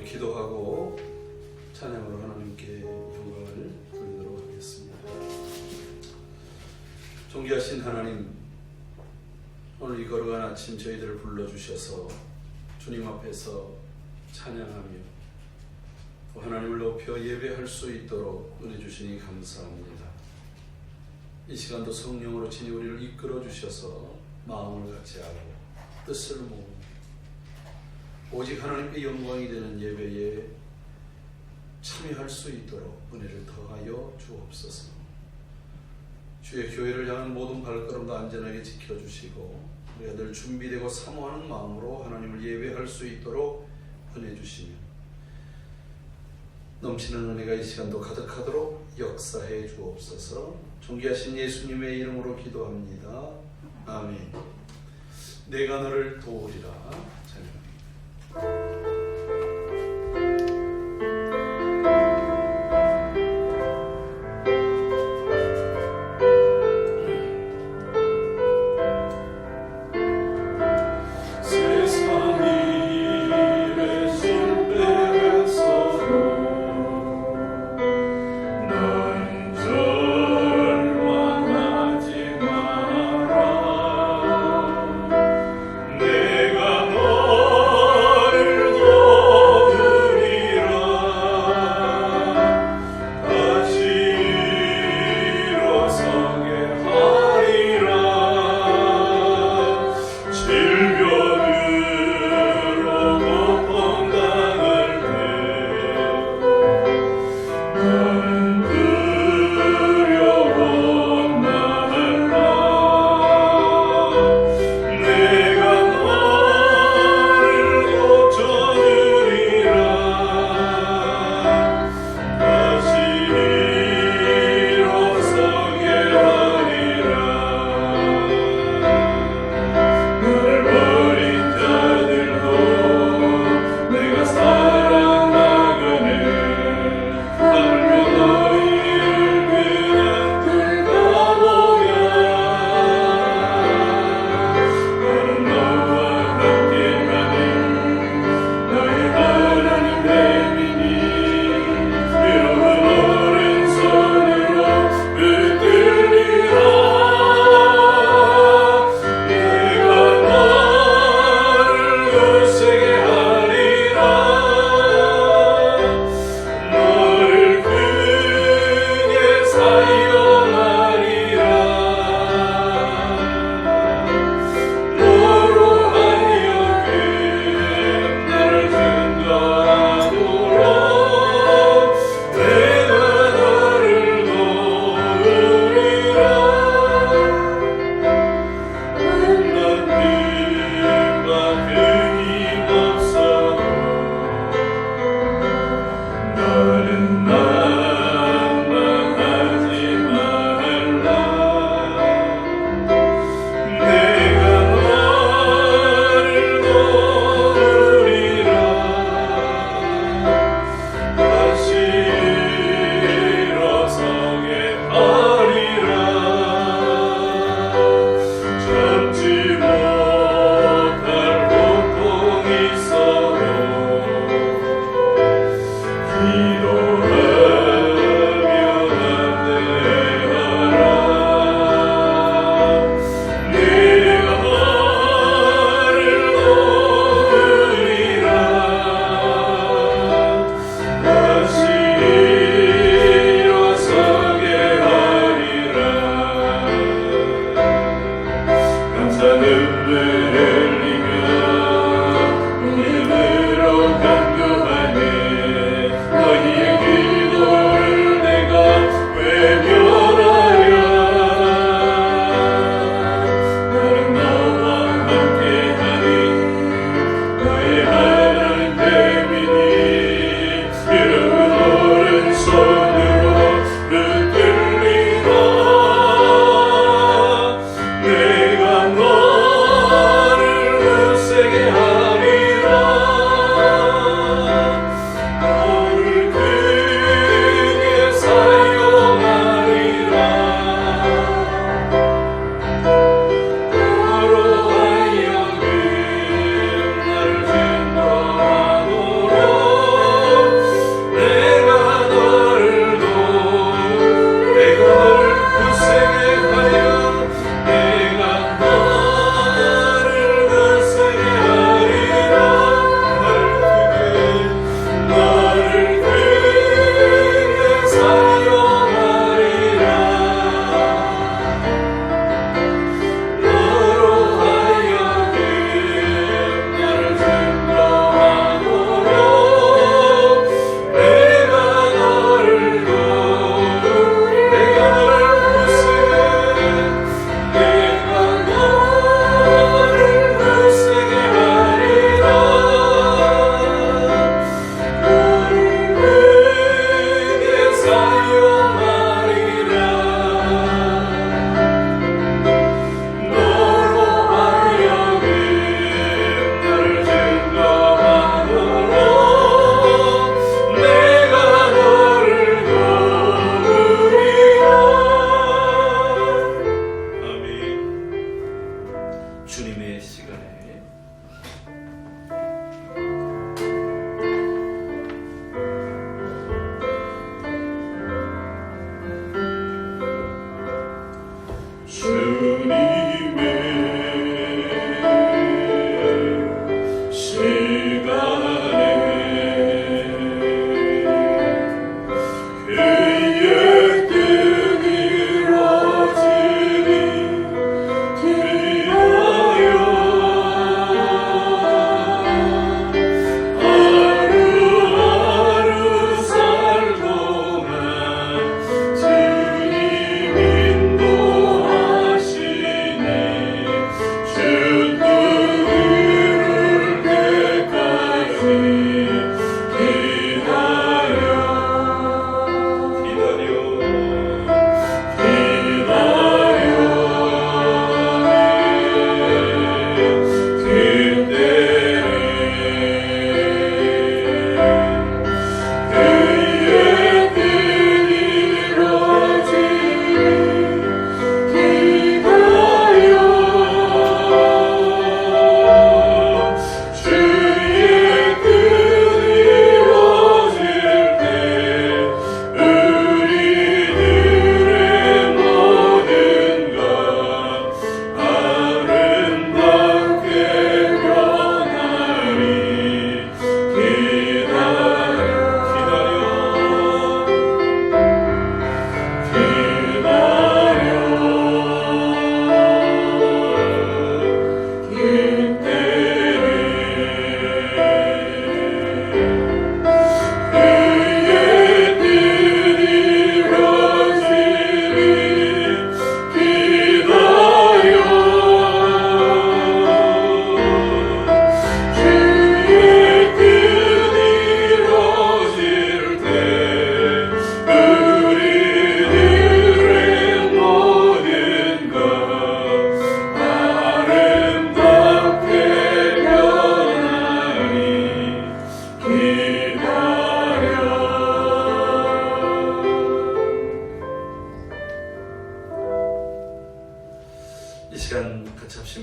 우리 기도하고 찬양으로 하나님께 영광을 돌리도록 하겠습니다. 존귀하신 하나님, 오늘 이 거룩한 아침 저희들을 불러주셔서 주님 앞에서 찬양하며 또 하나님을 높여 예배할 수 있도록 은혜 주시니 감사합니다. 이 시간도 성령으로 친히 우리를 이끌어 주셔서 마음을 같이 하고 뜻을 모으고 오직 하나님께 영광이 되는 예배에 참여할 수 있도록 은혜를 더하여 주옵소서. 주의 교회를 향한 모든 발걸음도 안전하게 지켜주시고 우리 아들 준비되고 사모하는 마음으로 하나님을 예배할 수 있도록 은혜 주시며 넘치는 은혜가 이 시간도 가득하도록 역사해 주옵소서. 존귀하신 예수님의 이름으로 기도합니다. 아멘. 내가 너를 도우리라. 내가 너를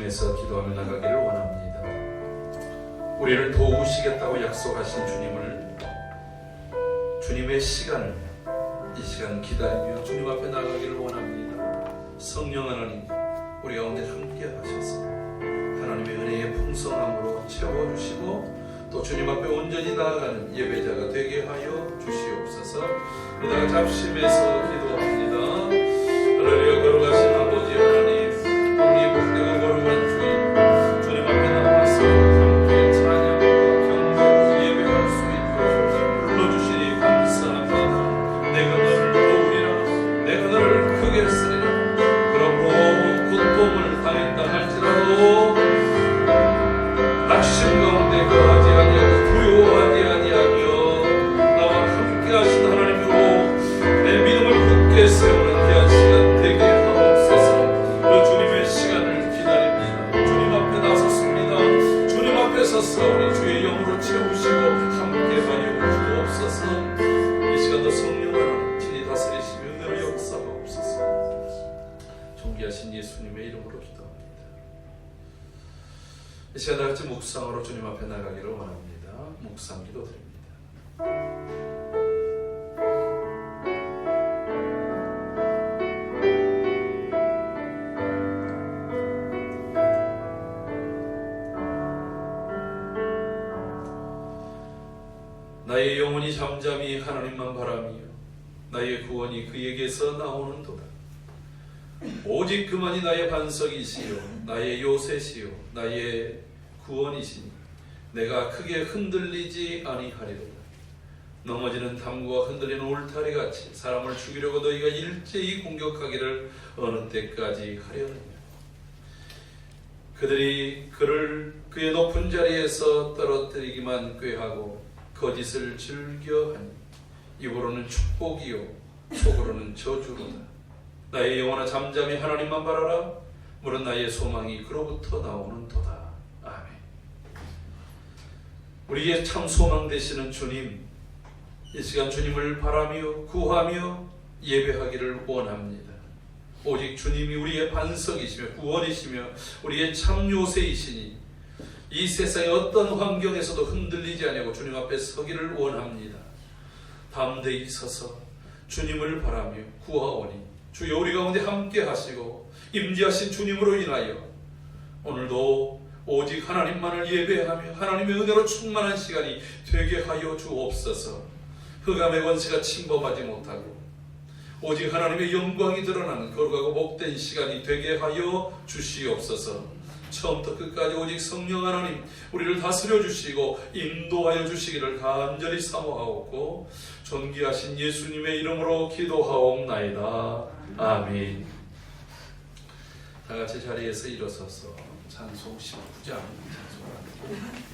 힘에서 기도하며 나가기를 원합니다. 우리를 도우시겠다고 약속하신 주님의 시간을 이 시간 기다리며 주님 앞에 나가기를 원합니다. 성령 하나님, 우리 가운데 함께 하셔서 하나님의 은혜의 풍성함으로 채워주시고 또 주님 앞에 온전히 나아가는 예배자가 되게 하여 주시옵소서. 우리가 잡심에서 기도합니다. 하나님과 걸어가신 아버지 하나님, 우리 복되고 거룩한 주님, 주님 앞에 나와서 함께 찬양과 경배로 예배할 수 있도록 불러주시니 감사합니다. 내가 너를 도우리라, 내가 너를 크게 쓰리라. 그러므로 고통을 당했다 할지라도 낙심 가운데 거하지 아니하고 두려워하지 아니하며 나와 함께 하신 하나님으로 내 믿음을 굳게 세우는 귀한 시간 되게 하옵소서. 그 주님의 시간을 기다립니다. 주님 앞에 나섰습니다. 주님 앞에 서서 우리 주의 영으로 채우시고 함께 하여 주옵소서. 이 시간도 성령 하나님 친히 다스리시며 은혜로 역사하옵소서. 존귀하신 예수님의 이름으로 기도합니다. 이 시간 다 같이 묵상으로 주님 앞에 나가기를 원합니다. 묵상 기도 드립니다. 나의 영혼이 잠잠히 하나님만 바라며 나의 구원이 그에게서 나오는도다. 오직 그만이 나의 반석이시요 나의 요새시요 나의 구원이시니 내가 크게 흔들리지 아니하리로다. 넘어지는 담과 흔들리는 울타리같이 사람을 죽이려고 너희가 일제히 공격하기를 어느 때까지 하려느냐. 그들이 그를 그의 높은 자리에서 떨어뜨리기만 꾀하고 거짓을 즐겨하니 입으로는 축복이요 속으로는 저주로다. 나의 영혼아 잠잠히 하나님만 바라라. 물은 나의 소망이 그로부터 나오는 도다. 아멘. 우리의 참 소망 되시는 주님, 이 시간 주님을 바라며 구하며 예배하기를 원합니다. 오직 주님이 우리의 반석이시며 구원이시며 우리의 참 요새이시니 이 세상의 어떤 환경에서도 흔들리지 아니하고 주님 앞에 서기를 원합니다. 담대히 서서 주님을 바라며 구하오니 주여 우리 가운데 함께 하시고 임재하신 주님으로 인하여 오늘도 오직 하나님만을 예배하며 하나님의 은혜로 충만한 시간이 되게 하여 주옵소서. 흑암의 권세가 침범하지 못하고 오직 하나님의 영광이 드러나는 거룩하고 복된 시간이 되게 하여 주시옵소서. 처음부터 끝까지 오직 성령 하나님 우리를 다스려 주시고 인도하여 주시기를 간절히 사모하옵고 존귀하신 예수님의 이름으로 기도하옵나이다. 아멘. 다같이 자리에서 일어서서 찬송 19장 찬송합니다.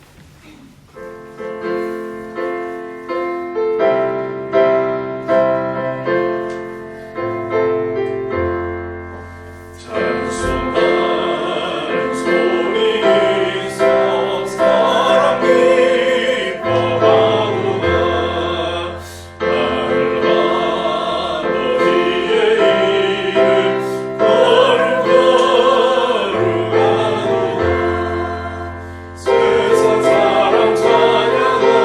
세상 사람 찬양하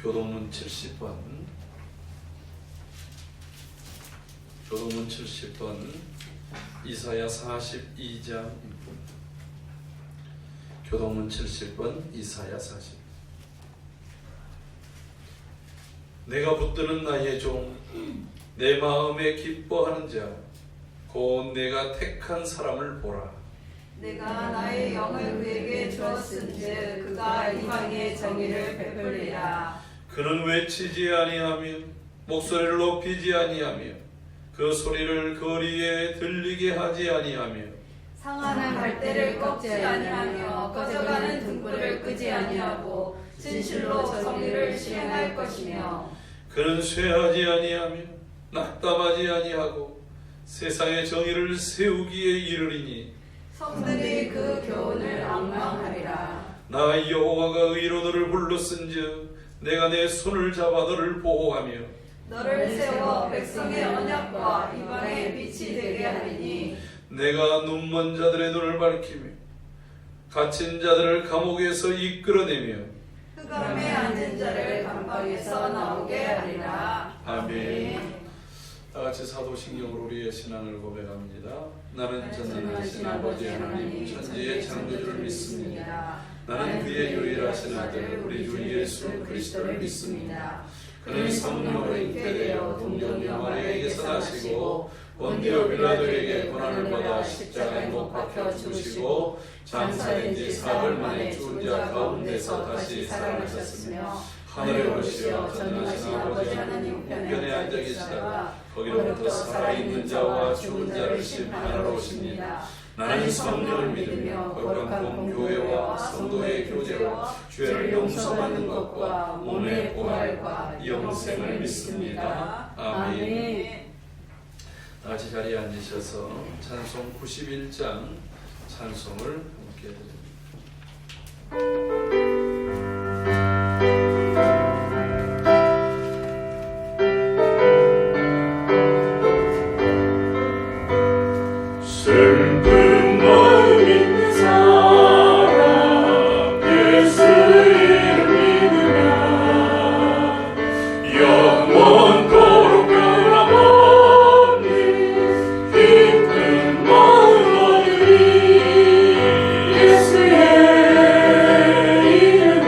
교동문 70번, 교동문 70번, 이사야 42장, 교동문 70번, 이사야 40. 내가 붙드는 나의 종, 내 마음에 기뻐하는 자, 곧 내가 택한 사람을 보라. 내가 나의 영을 그에게 주었은즉 그가 이방의 정의를 베풀리라. 그는 외치지 아니하며 목소리를 높이지 아니하며 그 소리를 거리에 들리게 하지 아니하며 상하는 갈대를 꺾지 아니하며 꺼져가는 등불을 끄지 아니하고 진실로 정의를 실행할 것이며 그는 쇠하지 아니하며 낙담하지 아니하고 세상의 정의를 세우기에 이르리니 성들이 그 교훈을 앙망하리라. 나 여호와가 의로 너를 불렀은즉 내가 내 손을 잡아 너를 보호하며 너를 세워 백성의 언약과 이방의 빛이 되게 하리니 내가 눈먼 자들의 눈을 밝히며 갇힌 자들을 감옥에서 이끌어내며 흑암에 앉은 자를 감방에서 나오게 하리라. 아멘. 다같이 사도신경으로 우리의 신앙을 고백합니다. 나는 전능하신 아버지 하나님 천지의 창조주를 믿습니다. 나는 그의 유일하신 아들 우리 주 예수 그리스도를 믿습니다. 그는 성령으로 잉태되어 동정녀 마리아에게서 나시고 본디오 빌라도에게 고난을 받아 십자가에 못 박혀 죽으시고 장사된 지 사흘 만에 죽은 자 가운데서 다시 살아나셨으며 하늘에 오르시어 전능하신 아버지 하나님 우편에 앉아 계시다가 거기로부터 살아있는 자와 죽은 자를 심판하러 오십니다. 나는 성령을 믿으며 거룩한 공교회와 성도의 교제와 죄를 용서받는 것과 몸의 부활과 영생을 믿습니다. 아멘. 다시 자리에 앉으셔서 찬송 91장 찬송을 함께 드립니다. 슬픈 마음 있는 사람 예수 이름 믿으면 영원토록 변함없는 기쁜 마음 얻으리. 예수의 이름은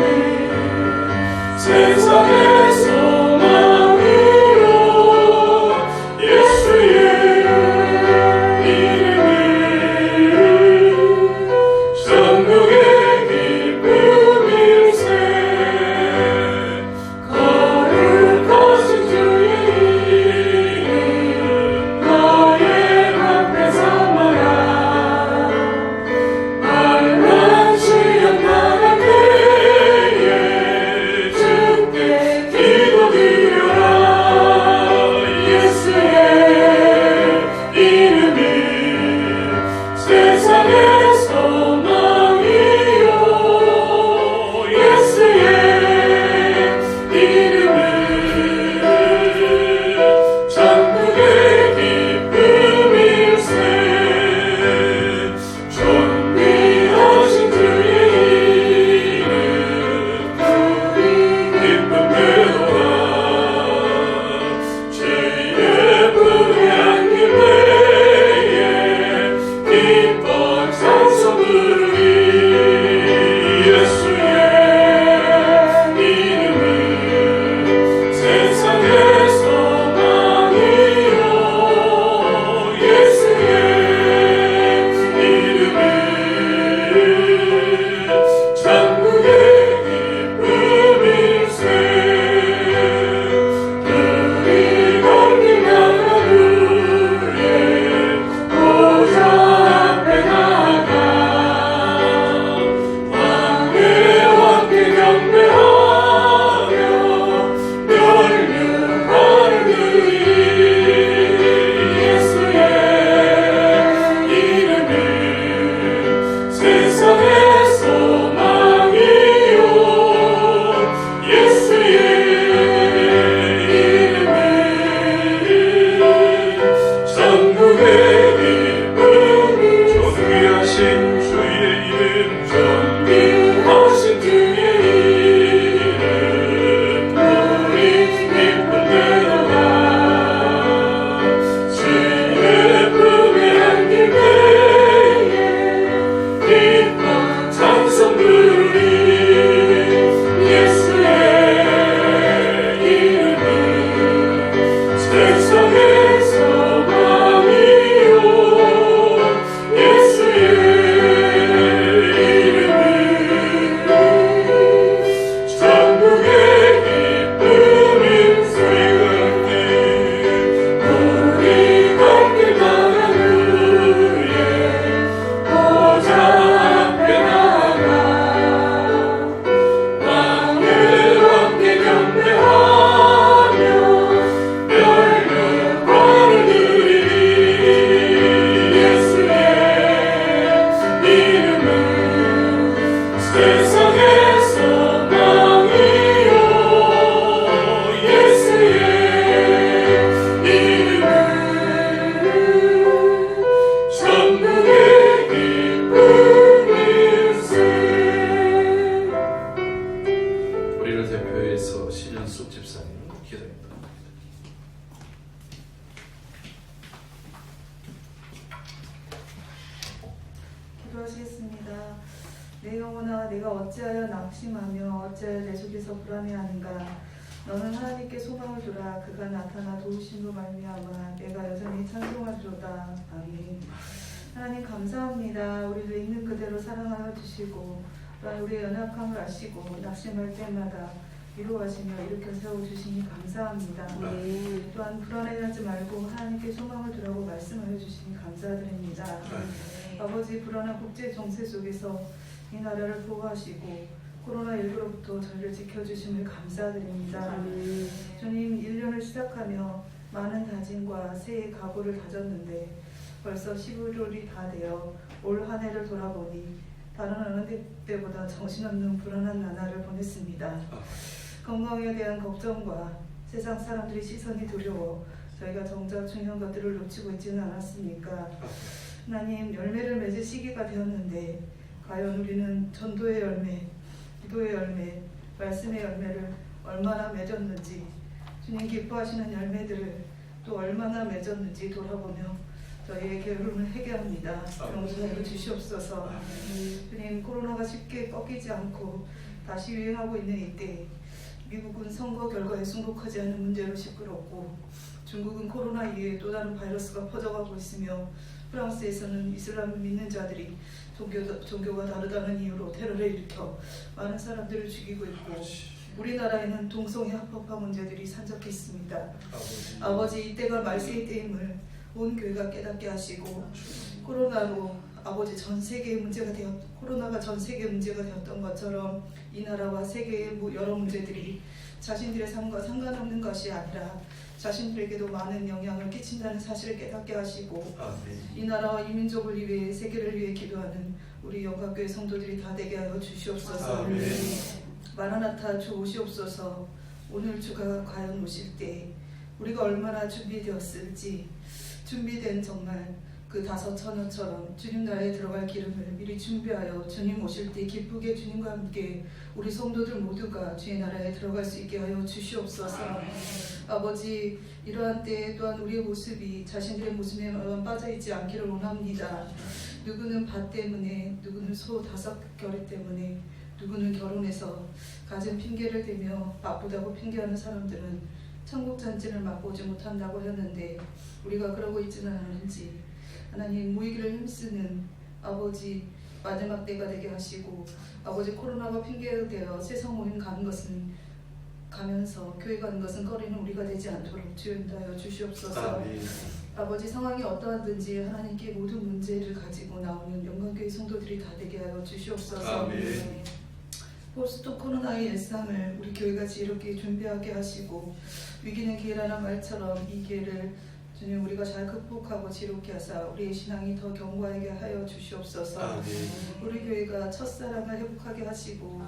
세상의 소망이요 예수의 천국의 기쁨일세. 거룩하신 주의 이름 너의 앞에 삼아라. 악한 시험 당할 때에 주께 기도 신현숙 집사님 기도합니다. 기도하시겠습니다. 내 영혼아, 내가 어찌하여 낙심하며 어찌하여 내 속에서 불안해하는가. 너는 하나님께 소망을 두라. 그가 나타나 도우심으로 말미암아 내가 여전히 찬송하리로다. 아멘. 하나님 감사합니다. 우리를 있는 그대로 사랑하여 주시고 또한 우리의 연약함을 아시고 낙심할 때마다 위로하시며 일으켜 세워주시니 감사합니다. 또한 불안해하지 말고 하나님께 소망을 두라고 말씀하여 주시니 감사드립니다. 아버지, 불안한 국제 정세 속에서 이 나라를 보호하시고 코로나19로부터 저희를 지켜주심을 감사드립니다. 주님, 1년을 시작하며 많은 다짐과 새해 각오를 다졌는데 벌써 11월이 다 되어 올 한 해를 돌아보니 다른 어느 때보다 정신없는 불안한 나날을 보냈습니다. 건강에 대한 걱정과 세상 사람들의 시선이 두려워 저희가 정작 중요한 것들을 놓치고 있지는 않았습니까? 하나님, 열매를 맺을 시기가 되었는데 과연 우리는 전도의 열매, 기도의 열매, 말씀의 열매를 얼마나 맺었는지, 주님 기뻐하시는 열매들을 또 얼마나 맺었는지 돌아보며 저희의 게으름을 회개합니다. 용서해 주시옵소서. 주님, 코로나가 쉽게 꺾이지 않고 다시 유행하고 있는 이때 미국은 선거 결과에 순복하지 않은 문제로 시끄럽고 중국은 코로나 이외에 또 다른 바이러스가 퍼져가고 있으며 프랑스에서는 이슬람을 믿는 자들이 종교가 다르다는 이유로 테러를 일으켜 많은 사람들을 죽이고 있고 우리나라에는 동성애 합법화 문제들이 산적해 있습니다. 아버지, 이때가 말세의 때임을 온 교회가 깨닫게 하시고 코로나로 아버지 코로나가 전 세계 문제가 되었던 것처럼 이 나라와 세계의 여러 문제들이 자신들의 삶과 상관없는 것이 아니라 자신들에게도 많은 영향을 끼친다는 사실을 깨닫게 하시고 이 나라와 이 민족을 위해 세계를 위해 기도하는 우리 영광교회 성도들이 다 되게 하여 주시옵소서. 마라나타 주 오시옵소서. 오늘 주가 과연 오실 때 우리가 얼마나 준비되었을지, 준비된 정말 그 5처녀처럼 주님 나라에 들어갈 기름을 미리 준비하여 주님 오실 때 기쁘게 주님과 함께 우리 성도들 모두가 주의 나라에 들어갈 수 있게 하여 주시옵소서. 아버지, 이러한 때에 또한 우리의 모습이 자신들의 모습에만 빠져있지 않기를 원합니다. 누구는 밭 때문에, 누구는 소 5겨레 때문에, 누구는 결혼해서 가진 핑계를 대며 바쁘다고 핑계하는 사람들은 천국 잔치를 맛보지 못한다고 하였는데 우리가 그러고 있지는 않은지 하나님, 무의기를 힘쓰는 아버지 마지막 때가 되게 하시고 아버지, 코로나가 핑계가 되어 세상 모임 가면서 교회 가는 것은 꺼리는 우리가 되지 않도록 주여 인도하여 주시옵소서. 아버지, 상황이 어떠하든지 하나님께 모든 문제를 가지고 나오는 영광교회 성도들이 다 되게 하여 주시옵소서. 포스트 코로나의 일상을 우리 교회가 지혜롭게 준비하게 하시고 위기는 기회라는 말처럼 이 기회를 주님 우리가 잘 극복하고 지롭게 하사 우리의 신앙이 더 견고하게 하여 주시옵소서. 우리 교회가 첫사랑을 회복하게 하시고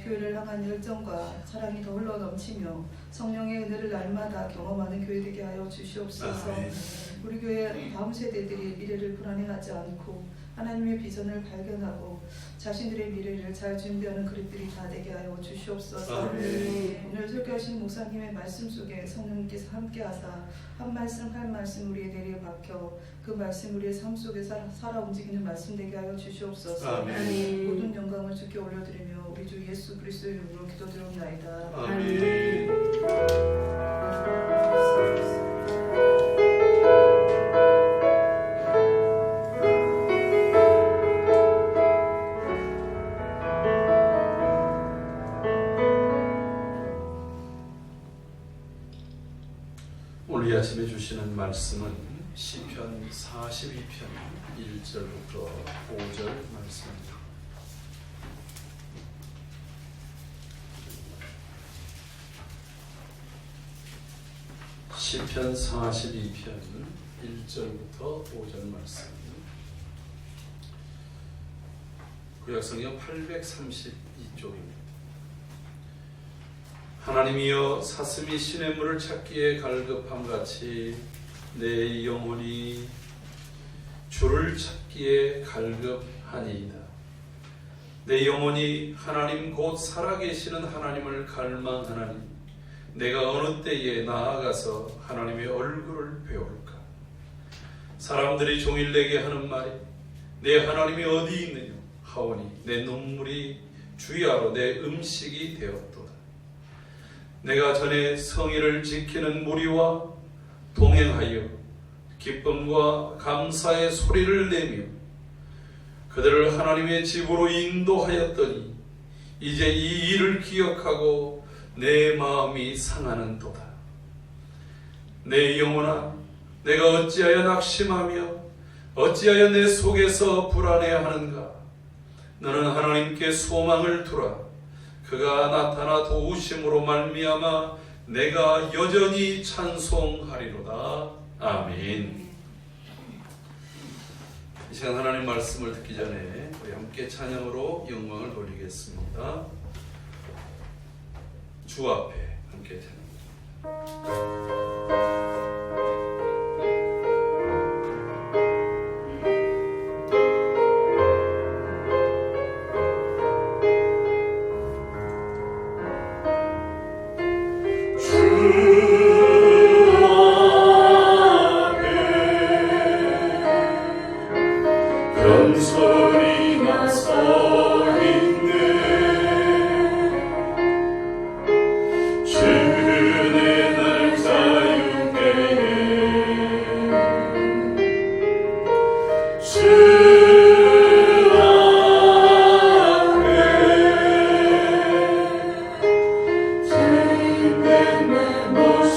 교회를 향한 열정과 사랑이 더 흘러 넘치며 성령의 은혜를 날마다 경험하는 교회 되게 하여 주시옵소서. 우리 교회 다음 세대들이 미래를 불안해하지 않고 하나님의 비전을 발견하고 자신들의 미래를 잘 준비하는 그릇들이 다 되게 하여 주시옵소서. 오늘 설교하신 목사님의 말씀 속에 성령님께서 함께하사 한 말씀 한 말씀 우리의 내리에 박혀 그 말씀 우리의 삶 속에 살아 움직이는 말씀 되게 하여 주시옵소서. 모든 영광을 주께 올려드리며 우리 주 예수 그리스도의 이름으로 기도드리옵나이다. 오늘 이 아침에 주시는 말씀은 시편 42편 1절부터 5절 말씀입니다. 시편 42편 1절부터 5절 말씀. 구약성경 832쪽입니다. 하나님이여, 사슴이 시냇물을 찾기에 갈급함같이 내 영혼이 주를 찾기에 갈급하니이다. 내 영혼이 하나님 곧 살아계시는 하나님을 갈망하나니 내가 어느 때에 나아가서 하나님의 얼굴을 배울까? 사람들이 종일 내게 하는 말이 내 하나님이 어디 있느냐 하오니 내 눈물이 주야로 내 음식이 되었도다. 내가 전에 성의를 지키는 무리와 동행하여 기쁨과 감사의 소리를 내며 그들을 하나님의 집으로 인도하였더니 이제 이 일을 기억하고 내 마음이 상하는도다. 내 영혼아, 내가 어찌하여 낙심하며 어찌하여 내 속에서 불안해하는가? 너는 하나님께 소망을 두라. 그가 나타나 도우심으로 말미암아 내가 여전히 찬송하리로다. 아멘. 이 시간 하나님 말씀을 듣기 전에 우리 함께 찬양으로 영광을 돌리겠습니다. 주 앞에 함께 찬양합니다. 소리가 서 있네. 주의 날 자유케 해. 주 앞에 죄인된 내 모습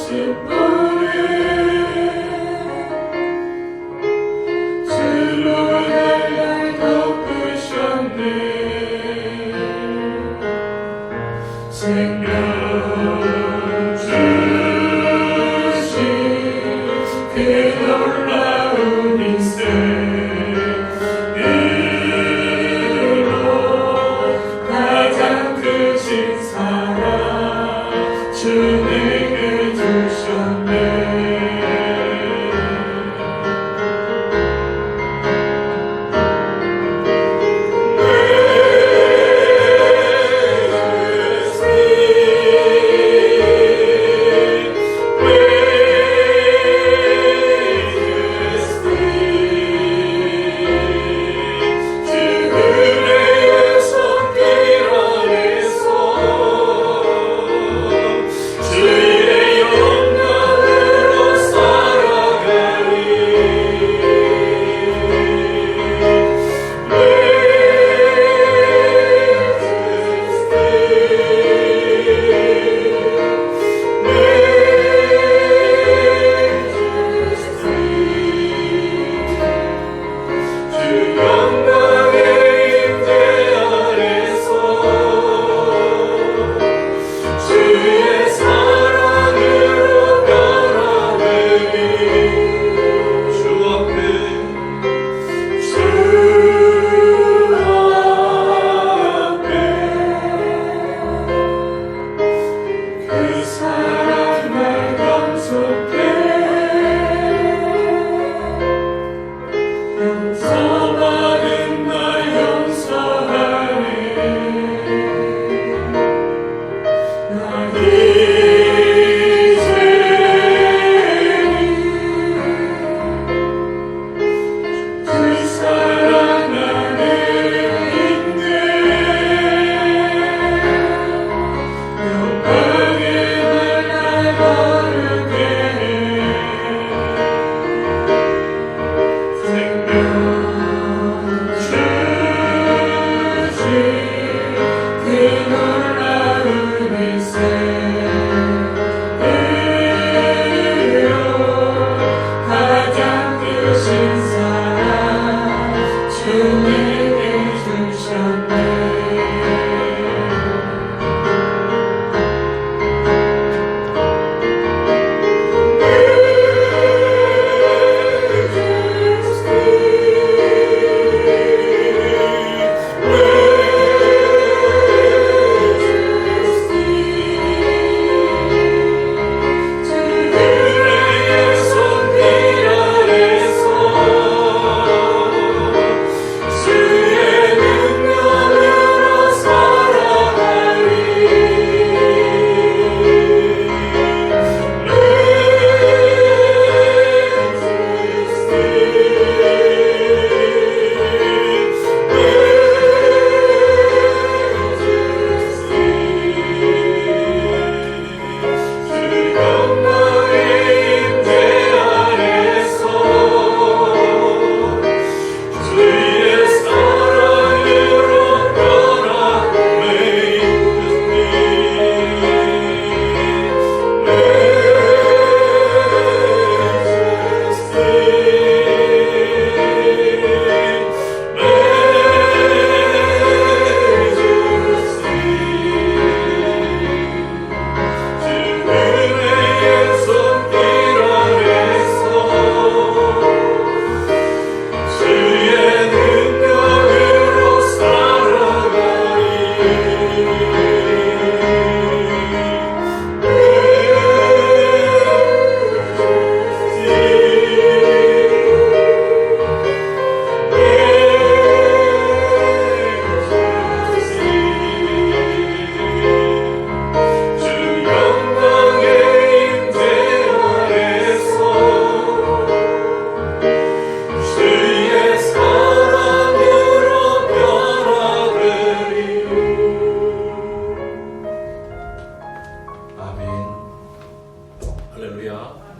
할렐루야.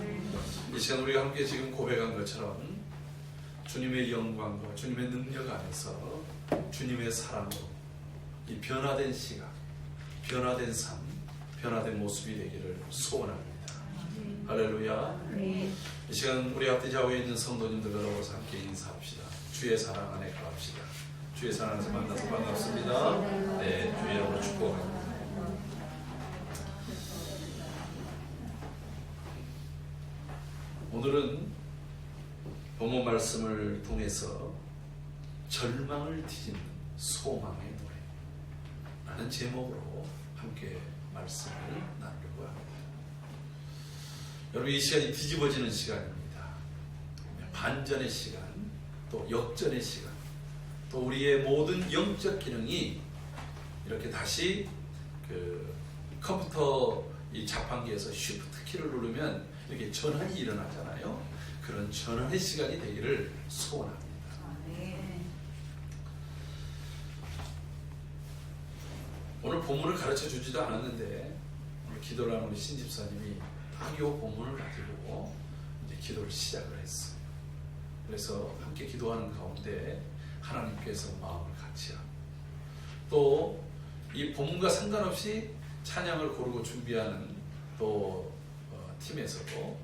이 시간 우리가 함께 지금 고백한 것처럼 주님의 영광과 주님의 능력 안에서 주님의 사랑으로 이 변화된 시각, 변화된 삶, 변화된 모습이 되기를 소원합니다. 할렐루야. 이 시간 우리 앞에 좌우에 있는 성도님들과 더불어서 함께 인사합시다. 주의 사랑 안에 거합시다. 주의 사랑 안에서 만나서 반갑습니다. 네, 주의 이름으로 축복합니다. 오늘은 본문 말씀을 통해서 절망을 뒤집는 소망의 노래라는 제목으로 함께 말씀을 나누려고 합니다. 여러분, 이 시간이 뒤집어지는 시간입니다. 반전의 시간, 또 역전의 시간, 또 우리의 모든 영적 기능이 이렇게 다시 그 컴퓨터 이 자판기에서 쉬프트 키를 누르면 이렇게 전환이 일어나잖아요. 그런 전환의 시간이 되기를 소원합니다. 오늘 본문을 가르쳐 주지도 않았는데 오늘 기도를 하는 우리 신집사님이 딱 이 본문을 가지고 이제 기도를 시작을 했어요. 그래서 함께 기도하는 가운데 하나님께서 마음을 같이 하고 또 이 본문과 상관없이 찬양을 고르고 준비하는 또 팀에서도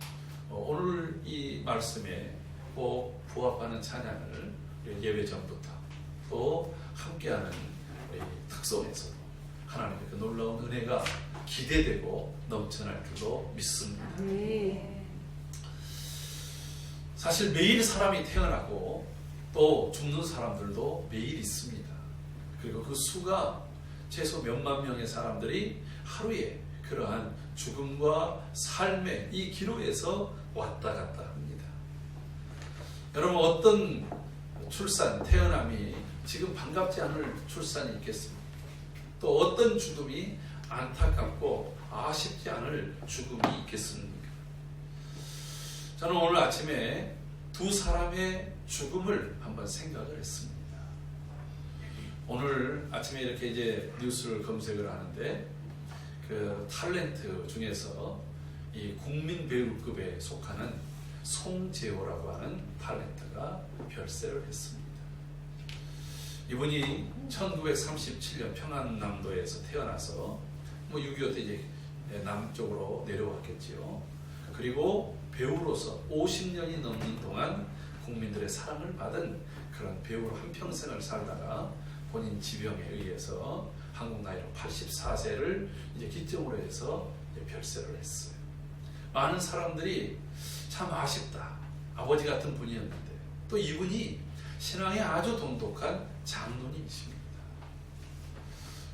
오늘 이 말씀에 꼭 부합하는 찬양을 예배 전부터 또 함께하는 특성에서도 하나님의 그 놀라운 은혜가 기대되고 넘쳐날 줄로 믿습니다. 사실 매일 사람이 태어나고 또 죽는 사람들도 매일 있습니다. 그리고 그 수가 최소 몇만 명의 사람들이 하루에 그러한 죽음과 삶의 이 기로에서 왔다 갔다 합니다. 여러분, 어떤 출산, 태어남이 지금 반갑지 않을 출산이 있겠습니까? 또 어떤 죽음이 안타깝고 아쉽지 않을 죽음이 있겠습니까? 저는 오늘 아침에 두 사람의 죽음을 한번 생각을 했습니다. 오늘 아침에 이렇게 이제 뉴스를 검색을 하는데 그 탤런트 중에서 이 국민 배우급에 속하는 송재호라고 하는 탤런트가 별세를 했습니다. 이분이 1937년 평안남도에서 태어나서 6.25 때 이제 남쪽으로 내려왔겠지요. 그리고 배우로서 50년이 넘는 동안 국민들의 사랑을 받은 그런 배우로 한평생을 살다가 본인 지병에 의해서 한국 나이로 84세를 이제 기점으로 해서 이제 별세를 했어요. 많은 사람들이 참 아쉽다. 아버지 같은 분이었는데 또 이분이 신앙에 아주 돈독한 장로님이십니다.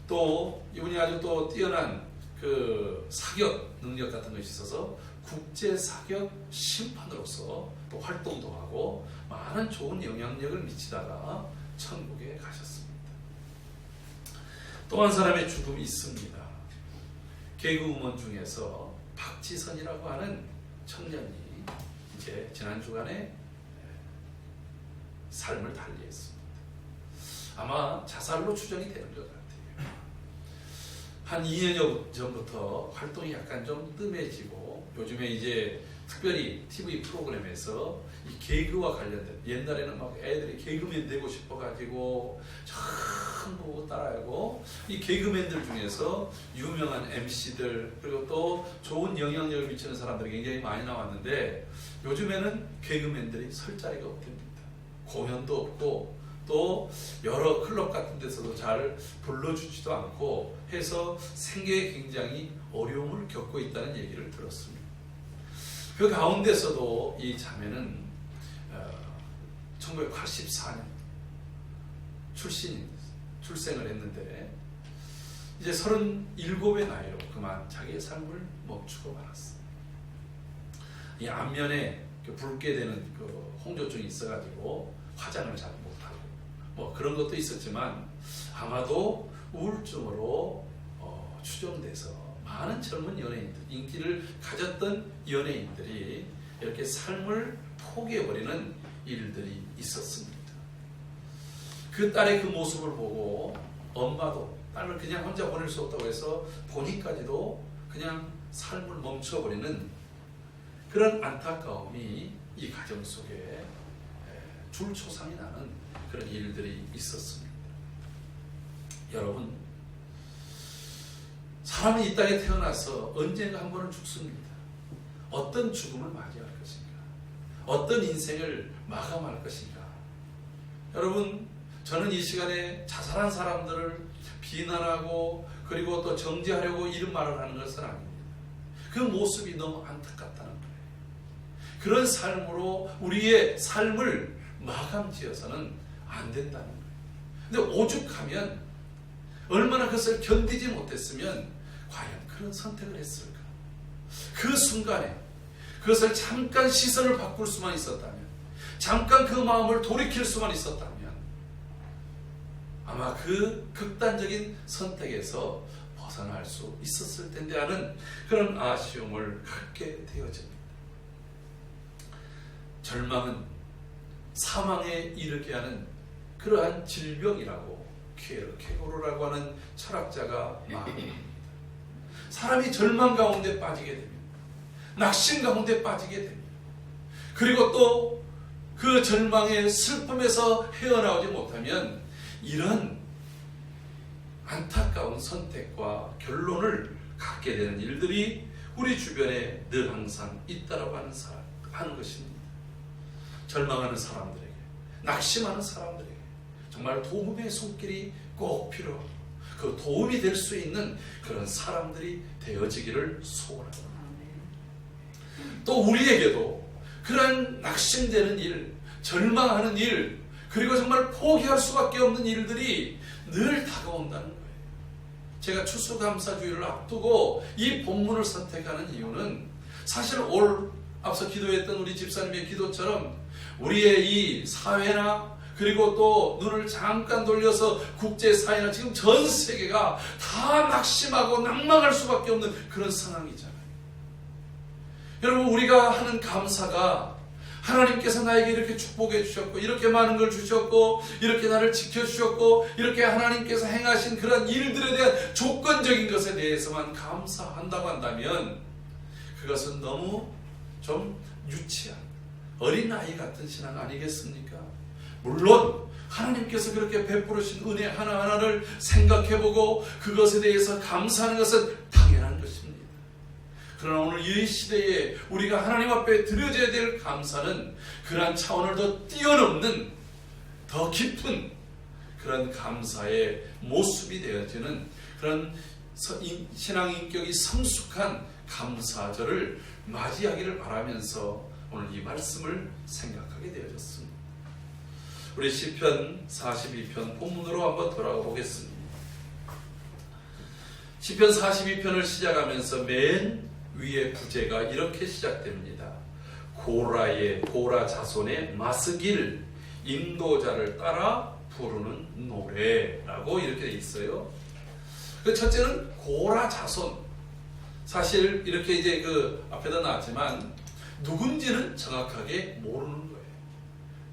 또 이분이 아주 또 뛰어난 그 사격 능력 같은 것이 있어서 국제 사격 심판으로서 또 활동도 하고 많은 좋은 영향력을 미치다가 천국에 가셨습니다. 또 한 사람의 죽음이 있습니다. 개그우먼 중에서 박지선이라고 하는 청년이 이제 지난 주간에 삶을 달리했습니다. 아마 자살로 추정이 되는 것 같아요. 한 2년여 전부터 활동이 약간 좀 뜸해지고 요즘에 이제 특별히 TV 프로그램에서 이 개그와 관련된, 옛날에는 막 애들이 개그맨 되고 싶어가지고 전부 따라하고 이 개그맨들 중에서 유명한 MC들 그리고 또 좋은 영향력을 미치는 사람들이 굉장히 많이 나왔는데 요즘에는 개그맨들이 설 자리가 없답니다. 공연도 없고 또 여러 클럽 같은 데서도 잘 불러주지도 않고 해서 생계에 굉장히 어려움을 겪고 있다는 얘기를 들었습니다. 그 가운데서도 이 자매는 1984년 출생을 했는데 이제 37의 나이로 그만 자기의 삶을 멈추고 말았어요. 이 안면에 붉게 되는 그 홍조증이 있어가지고 화장을 잘 못하고 뭐 그런 것도 있었지만 아마도 우울증으로 추정돼서 많은 젊은 연예인들, 인기를 가졌던 연예인들이 이렇게 삶을 포기해버리는 일들이 있었습니다. 그 딸의 그 모습을 보고 엄마도 딸을 그냥 혼자 보낼 수 없다고 해서 본인까지도 그냥 삶을 멈춰버리는 그런 안타까움이 이 가정 속에 줄초상이 나는 그런 일들이 있었습니다. 여러분, 사람이 이 땅에 태어나서 언젠가 한 번은 죽습니다. 어떤 죽음을 맞이할 것인가? 어떤 인생을 마감할 것인가? 여러분, 저는 이 시간에 자살한 사람들을 비난하고 그리고 또 정죄하려고 이런 말을 하는 것은 아닙니다. 그 모습이 너무 안타깝다는 거예요. 그런 삶으로 우리의 삶을 마감지어서는 안 된다는 거예요. 근데 오죽하면 얼마나 그것을 견디지 못했으면 과연 그런 선택을 했을까? 그 순간에 그것을 잠깐 시선을 바꿀 수만 있었다면, 잠깐 그 마음을 돌이킬 수만 있었다면 아마 그 극단적인 선택에서 벗어날 수 있었을 텐데 하는 그런 아쉬움을 갖게 되어집니다. 절망은 사망에 이르게 하는 그러한 질병이라고 퀴에르케고르라고 하는 철학자가 말합니다. 사람이 절망 가운데 빠지게 됩니다. 낙심 가운데 빠지게 됩니다. 그리고 또 그 절망의 슬픔에서 헤어나오지 못하면 이런 안타까운 선택과 결론을 갖게 되는 일들이 우리 주변에 늘 항상 있다라고 하는 것입니다. 절망하는 사람들에게, 낙심하는 사람들에게 정말 도움의 손길이 꼭 필요하고 그 도움이 될 수 있는 그런 사람들이 되어지기를 소원합니다. 또 우리에게도 그런 낙심되는 일, 절망하는 일, 그리고 정말 포기할 수밖에 없는 일들이 늘 다가온다는 거예요. 제가 추수감사주일을 앞두고 이 본문을 선택하는 이유는 사실 앞서 기도했던 우리 집사님의 기도처럼 우리의 이 사회나 그리고 또 눈을 잠깐 돌려서 국제사회나 지금 전 세계가 다 낙심하고 낭망할 수밖에 없는 그런 상황이잖아요. 여러분, 우리가 하는 감사가 하나님께서 나에게 이렇게 축복해 주셨고 이렇게 많은 걸 주셨고 이렇게 나를 지켜주셨고 이렇게 하나님께서 행하신 그런 일들에 대한 조건적인 것에 대해서만 감사한다고 한다면 그것은 너무 좀 유치한 어린아이 같은 신앙 아니겠습니까? 물론 하나님께서 그렇게 베푸르신 은혜 하나하나를 생각해보고 그것에 대해서 감사하는 것은 당연한 것입니다. 그러나 오늘 이 시대에 우리가 하나님 앞에 드려져야 될 감사는 그러한 차원을 더 뛰어넘는 더 깊은 그런 감사의 모습이 되어지는 그런 신앙 인격이 성숙한 감사절을 맞이하기를 바라면서 오늘 이 말씀을 생각하게 되어졌습니다. 우리 시편 42편 본문으로 한번 돌아가 보겠습니다. 시편 42편을 시작하면서 맨 위에 부제가 이렇게 시작됩니다. 고라 자손의 마스길 인도자를 따라 부르는 노래라고 이렇게 돼 있어요. 그 첫째는 고라 자손. 사실 이렇게 이제 그 앞에다 나왔지만 누군지는 정확하게 모르는 거예요.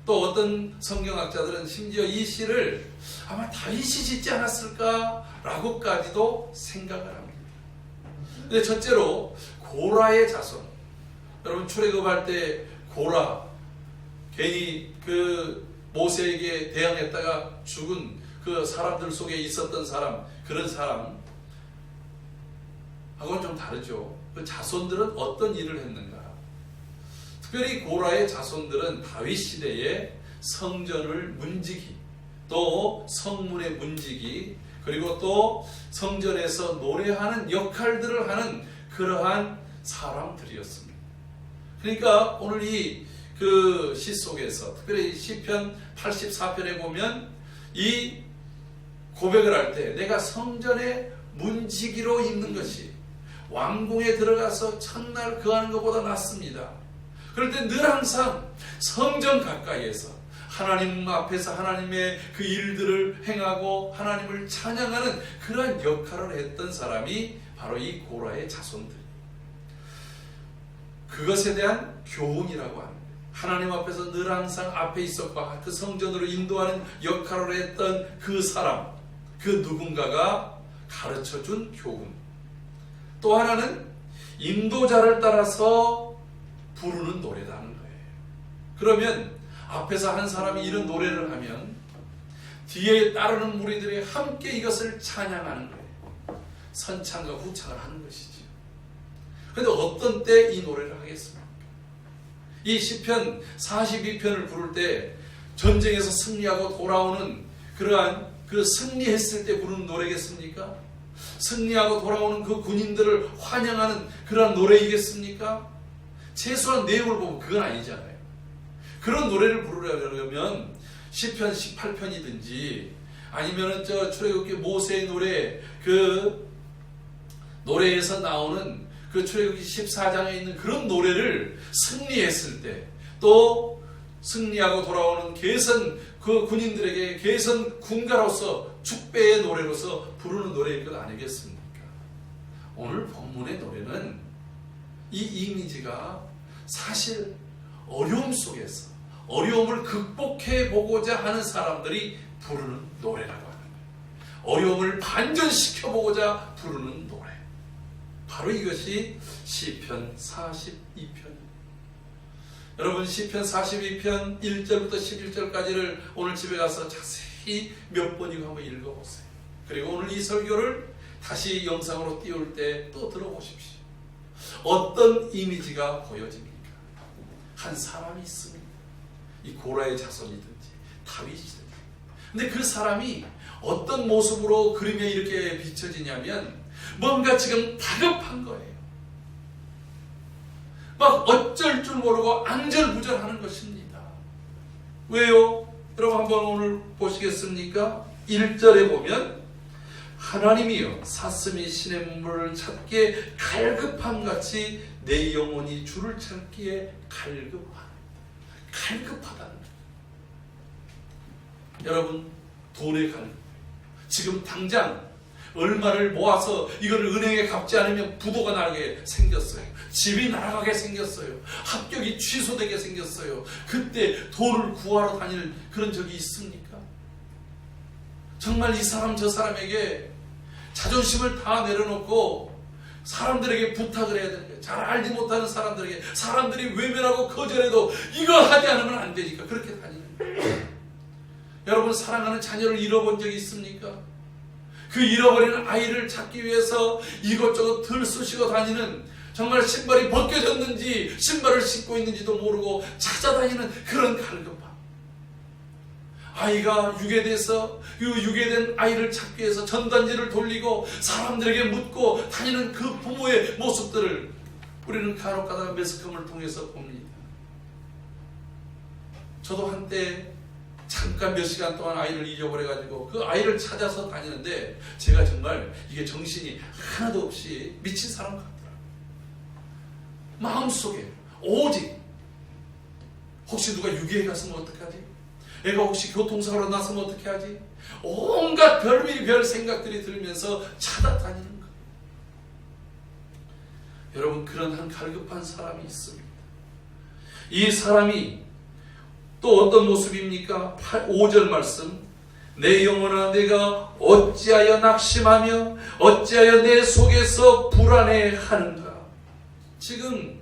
또 어떤 성경학자들은 심지어 이 시를 아마 다윗이 짓지 않았을까라고까지도 생각을 합니다. 근데 첫째로 고라의 자손. 여러분, 출애굽할 때 고라 괜히 그 모세에게 대항했다가 죽은 그 사람들 속에 있었던 사람, 그런 사람하고는 좀 다르죠. 그 자손들은 어떤 일을 했는가? 특별히 고라의 자손들은 다윗 시대에 성전을 문지기, 또 성문의 문지기, 그리고 또 성전에서 노래하는 역할들을 하는 그러한 사람들이었습니다. 그러니까 오늘 이 그 시 속에서 특별히 시편 84편에 보면 이 고백을 할 때 내가 성전의 문지기로 있는 것이 왕궁에 들어가서 첫날 거하는 것보다 낫습니다. 그럴 때 늘 항상 성전 가까이에서 하나님 앞에서 하나님의 그 일들을 행하고 하나님을 찬양하는 그런 역할을 했던 사람이 바로 이 고라의 자손들. 그것에 대한 교훈이라고 합니다. 하나님 앞에서 늘 항상 앞에 있었고 그 성전으로 인도하는 역할을 했던 그 사람, 그 누군가가 가르쳐준 교훈. 또 하나는 인도자를 따라서 부르는 노래라는 거예요. 그러면 앞에서 한 사람이 이런 노래를 하면 뒤에 따르는 무리들이 함께 이것을 찬양하는 거예요. 선창과 후창을 하는 것이죠. 그런데 어떤 때 이 노래를 하겠습니까? 이 시편 42편을 부를 때 전쟁에서 승리하고 돌아오는 그러한 그 승리했을 때 부르는 노래겠습니까? 승리하고 돌아오는 그 군인들을 환영하는 그러한 노래이겠습니까? 최소한 내용을 보면 그건 아니잖아요. 그런 노래를 부르려면 시편 18편이든지 아니면은 저 출애굽기 모세의 노래 그 노래에서 나오는 그 출애굽기 14장에 있는 그런 노래를 승리했을 때 또 승리하고 돌아오는 개선 그 군인들에게 개선 군가로서 축배의 노래로서 부르는 노래일 것 아니겠습니까? 오늘 본문의 노래는 이 이미지가 사실 어려움 속에서 어려움을 극복해 보고자 하는 사람들이 부르는 노래라고 하는 거예요. 어려움을 반전시켜 보고자 부르는 노래. 바로 이것이 시편 42편입니다. 여러분 시편 42편 1절부터 11절까지를 오늘 집에 가서 자세히 몇 번이고 한번 읽어보세요. 그리고 오늘 이 설교를 다시 영상으로 띄울 때 또 들어보십시오. 어떤 이미지가 보여집니까? 한 사람이 있습니다. 이 고라의 자손이든지 다윗이든지. 근데 그 사람이 어떤 모습으로 그림에 이렇게 비춰지냐면 뭔가 지금 다급한 거예요. 막 어쩔 줄 모르고 앙절부절하는 것입니다. 왜요? 여러분 한번 오늘 보시겠습니까? 1절에 보면 하나님이여 사슴이 신의 물을 찾기에 갈급함같이 내 영혼이 주를 찾기에 갈급하다는 거예요. 여러분 돈에 갈급. 지금 당장 얼마를 모아서 이거를 은행에 갚지 않으면 부도가 나게 생겼어요. 집이 날아가게 생겼어요. 합격이 취소되게 생겼어요. 그때 돈을 구하러 다닐 그런 적이 있습니까? 정말 이 사람 저 사람에게 자존심을 다 내려놓고 사람들에게 부탁을 해야 되는 거예요. 잘 알지 못하는 사람들에게 사람들이 외면하고 거절해도 이거 하지 않으면 안 되니까 그렇게 다니는 거예요. 여러분 사랑하는 자녀를 잃어본 적이 있습니까? 그 잃어버린 아이를 찾기 위해서 이것저것 들쑤시고 다니는 정말 신발이 벗겨졌는지 신발을 신고 있는지도 모르고 찾아다니는 그런 갈급함. 아이가 유괴돼서 유괴된 아이를 찾기 위해서 전단지를 돌리고 사람들에게 묻고 다니는 그 부모의 모습들을 우리는 간혹가다 매스컴을 통해서 봅니다. 저도 한때 잠깐 몇 시간 동안 아이를 잊어버려가지고 그 아이를 찾아서 다니는데 제가 정말 이게 정신이 하나도 없이 미친 사람 같더라고요. 마음속에 오직 혹시 누가 유괴해 갔으면 어떡하지? 애가 혹시 교통사고로 났으면 어떻게 하지? 온갖 별미리 별 생각들이 들면서 찾아다니는 거예요. 여러분 그런 한 갈급한 사람이 있습니다. 이 사람이 또 어떤 모습입니까? 5절 말씀 내 영혼아 내가 어찌하여 낙심하며 어찌하여 내 속에서 불안해하는가. 지금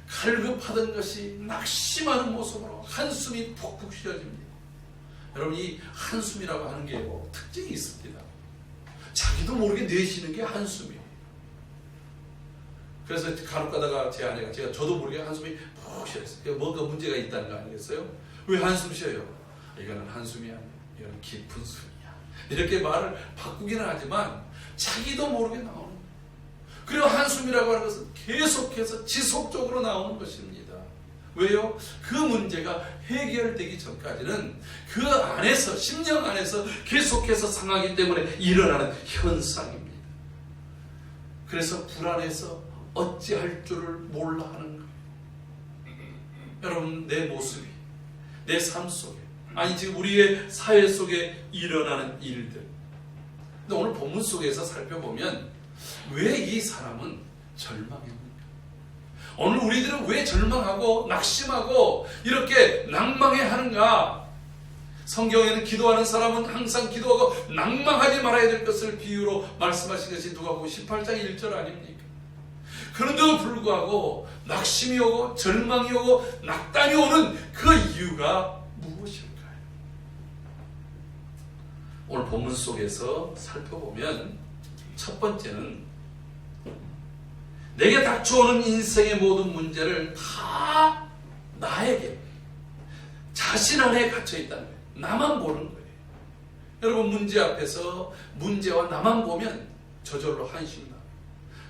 갈급하던 것이 낙심하는 모습으로 한숨이 푹푹 쉬어집니다. 여러분 이 한숨이라고 하는 게 특징이 있습니다. 자기도 모르게 내쉬는 게 한숨이에요. 그래서 간혹 가다가 제 아내가 저도 모르게 한숨이 푹 쉬었어요. 뭔가 문제가 있다는 거 아니겠어요? 왜 한숨 쉬어요? 이거는 한숨이 아니에요. 이건 깊은 숨이야. 이렇게 말을 바꾸기는 하지만 자기도 모르게 나오는 거예요. 그리고 한숨이라고 하는 것은 계속해서 지속적으로 나오는 것입니다. 왜요? 그 문제가 해결되기 전까지는 그 안에서 심령 안에서 계속해서 상하기 때문에 일어나는 현상입니다. 그래서 불안해서 어찌할 줄을 몰라 하는 거예요. 여러분 내 모습이 내 삶 속에 아니 지금 우리의 사회 속에 일어나는 일들. 근데 오늘 본문 속에서 살펴보면 왜 이 사람은 절망했는가? 오늘 우리들은 왜 절망하고 낙심하고 이렇게 낭망해 하는가? 성경에는 기도하는 사람은 항상 기도하고 낭망하지 말아야 될 것을 비유로 말씀하신 것이 누가복음 18장 1절 아닙니까? 그런데도 불구하고 낙심이 오고 절망이 오고 낙담이 오는 그 이유가 무엇일까요? 오늘 본문 속에서 살펴보면 첫 번째는 내게 닥쳐오는 인생의 모든 문제를 다 나에게 자신 안에 갇혀있다는 거예요. 나만 보는 거예요. 여러분, 문제 앞에서 문제와 나만 보면 저절로 한심이 나요.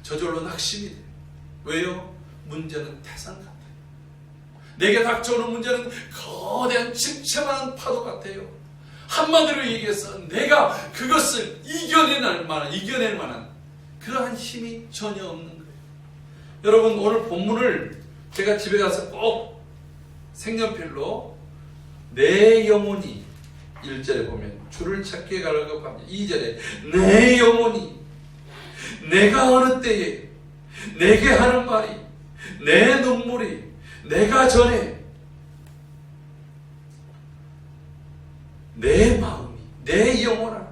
저절로 낙심이 돼요. 왜요? 문제는 태산 같아요. 내게 닥쳐오는 문제는 거대한 집채만한 파도 같아요. 한마디로 얘기해서 내가 그것을 이겨낼 만한 그러한 힘이 전혀 없는 거예요. 여러분, 오늘 본문을 제가 집에 가서 꼭 색연필로 내 영혼이 1절에 보면 주를 찾기에 갈급합니다. 2절에 내 영혼이 내가 어느 때에 내게 하는 말이 내 눈물이 내가 전에 내 마음이 내 영혼아.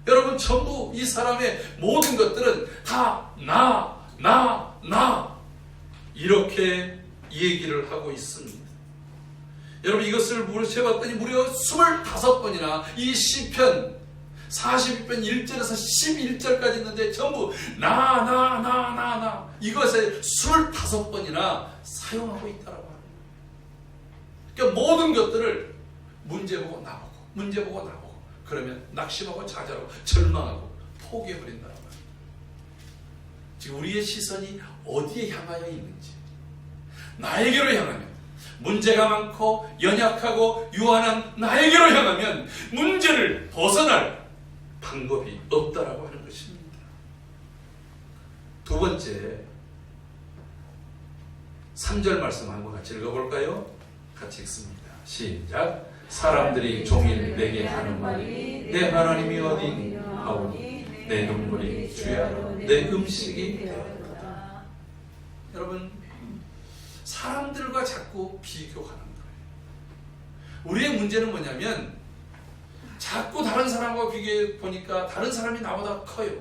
여러분, 전부 이 사람의 모든 것들은 다 나 이렇게 얘기를 하고 있습니다. 여러분, 이것을 세봤더니 무려 25번이나 이 시편 42편 1절에서 11절까지 있는데 전부 나 이것을 25번이나 사용하고 있다라고 합니다. 그러니까 모든 것들을 문제 보고 나보고 문제 보고 나보고 그러면 낙심하고 좌절하고 절망하고 포기해버린다라고 합니다. 지금 우리의 시선이 어디에 향하여 있는지, 나에게로 향하면 문제가 많고 연약하고 유한한 나에게로 향하면 문제를 벗어날 방법이 없다라고 하는 것입니다. 두 번째, 3절 말씀 한번 같이 읽어볼까요? 같이 읽습니다. 시작. 사람들이 종일 내게 하는 말이 내 하나님이 어디 있니 하오니 내 눈물이 주야로 내 음식이 되었다. 여러분, 사람들과 자꾸 비교하는 거예요. 우리의 문제는 뭐냐면 자꾸 다른 사람과 비교해 보니까 다른 사람이 나보다 커요.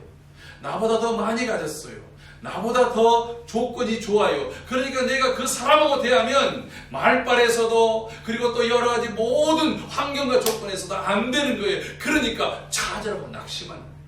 나보다 더 많이 가졌어요. 나보다 더 조건이 좋아요. 그러니까 내가 그 사람하고 대하면 말발에서도 그리고 또 여러 가지 모든 환경과 조건에서도 안 되는 거예요. 그러니까 좌절하고 낙심하는 거예요.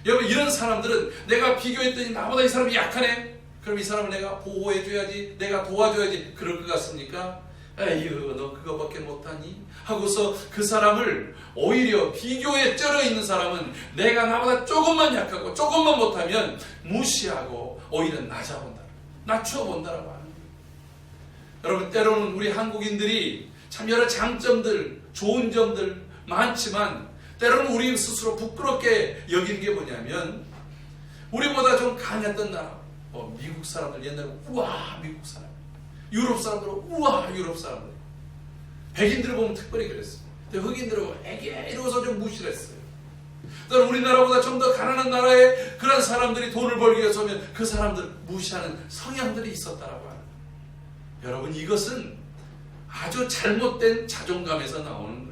여러분, 이런 사람들은 내가 비교했더니 나보다 이 사람이 약하네. 그럼 이 사람을 내가 보호해줘야지, 내가 도와줘야지, 그럴 것 같습니까? 에휴, 너 그거밖에 못하니? 하고서 그 사람을 오히려 비교에 쩔어 있는 사람은 내가 나보다 조금만 약하고 조금만 못하면 무시하고 오히려 낮춰본다라고 하는 거예요. 여러분, 때로는 우리 한국인들이 참 여러 장점들, 좋은 점들 많지만 때로는 우리 스스로 부끄럽게 여기는 게 뭐냐면 우리보다 좀 강했던 나라, 미국 사람들 옛날에 우와 미국 사람, 유럽 사람들은 우와 유럽 사람들, 백인들을 보면 특별히 그랬어요. 근데 흑인들은 에게 이러고서 좀 무시를 했어요. 또는 우리나라보다 좀 더 가난한 나라에 그런 사람들이 돈을 벌기 위해서 오면 그 사람들 무시하는 성향들이 있었다라고 하는 거예요. 여러분, 이것은 아주 잘못된 자존감에서 나오는 거예요.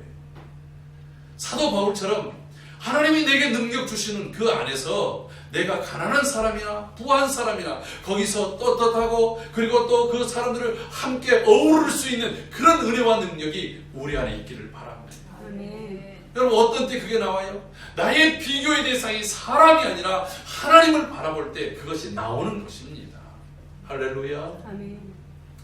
사도 바울처럼 하나님이 내게 능력 주시는 그 안에서 내가 가난한 사람이나 부한 사람이나 거기서 떳떳하고 그리고 또 그 사람들을 함께 어우를 수 있는 그런 은혜와 능력이 우리 안에 있기를 바랍니다. 아멘. 여러분, 어떤 때 그게 나와요? 나의 비교의 대상이 사람이 아니라 하나님을 바라볼 때 그것이 나오는 것입니다. 할렐루야. 아멘.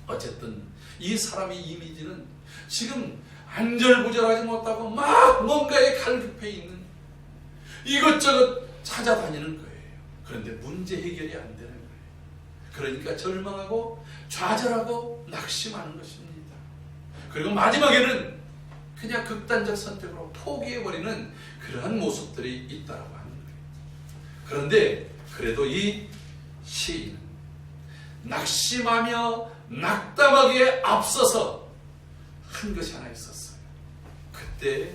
어쨌든 이 사람의 이미지는 지금 안절부절하지 못하고 막 뭔가에 갈급해 있는, 이것저것 찾아다니는 거예요. 그런데 문제 해결이 안 되는 거예요. 그러니까 절망하고 좌절하고 낙심하는 것입니다. 그리고 마지막에는 그냥 극단적 선택으로 포기해버리는 그러한 모습들이 있다고 하는 거예요. 그런데 그래도 이 시인은 낙심하며 낙담하기에 앞서서 한 것이 하나 있었어요. 그때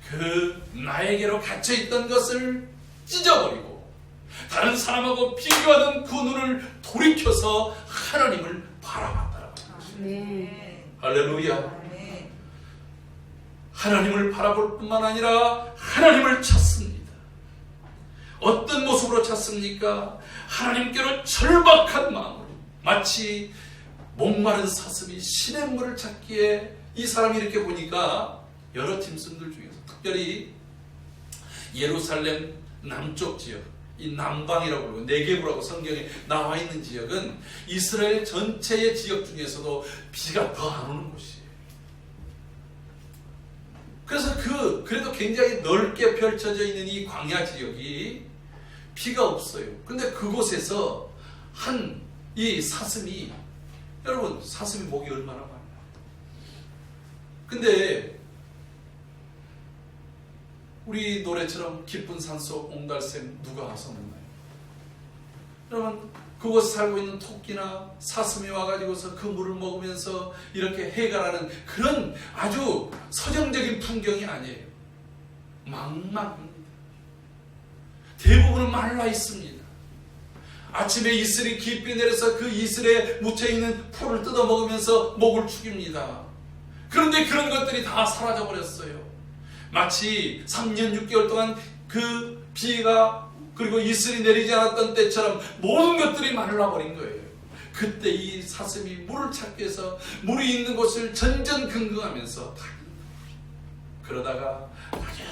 그 나에게로 갇혀있던 것을 찢어버리고 다른 사람하고 비교하던 그 눈을 돌이켜서 하나님을 바라봤다라고 하는 것입니다. 네. 할렐루야. 하나님을 바라볼 뿐만 아니라 하나님을 찾습니다. 어떤 모습으로 찾습니까? 하나님께로 절박한 마음으로 마치 목마른 사슴이 시냇물을 찾기에 이 사람이 이렇게 보니까 여러 짐승들 중에서 특별히 예루살렘 남쪽 지역, 이 남방이라고 부르고 네게부라고 성경에 나와 있는 지역은 이스라엘 전체의 지역 중에서도 비가 더 안 오는 곳이에요. 그래서 그래도 굉장히 넓게 펼쳐져 있는 이 광야 지역이 비가 없어요. 근데 그곳에서 이 사슴이, 여러분 사슴이 목이 얼마나 많아요. 근데 우리 노래처럼 깊은 산속 옹달샘 누가 와서 먹나요? 여러분 그곳에 살고 있는 토끼나 사슴이 와가지고서 그 물을 먹으면서 이렇게 해결하는 그런 아주 서정적인 풍경이 아니에요. 망망합니다. 대부분은 말라 있습니다. 아침에 이슬이 깊이 내려서 그 이슬에 묻혀있는 풀을 뜯어 먹으면서 목을 축입니다. 그런데 그런 것들이 다 사라져 버렸어요. 마치 3년 6개월 동안 그 비가 그리고 이슬이 내리지 않았던 때처럼 모든 것들이 말라버린 거예요. 그때 이 사슴이 물을 찾기 위해서 물이 있는 곳을 전전긍긍하면서 그러다가 아주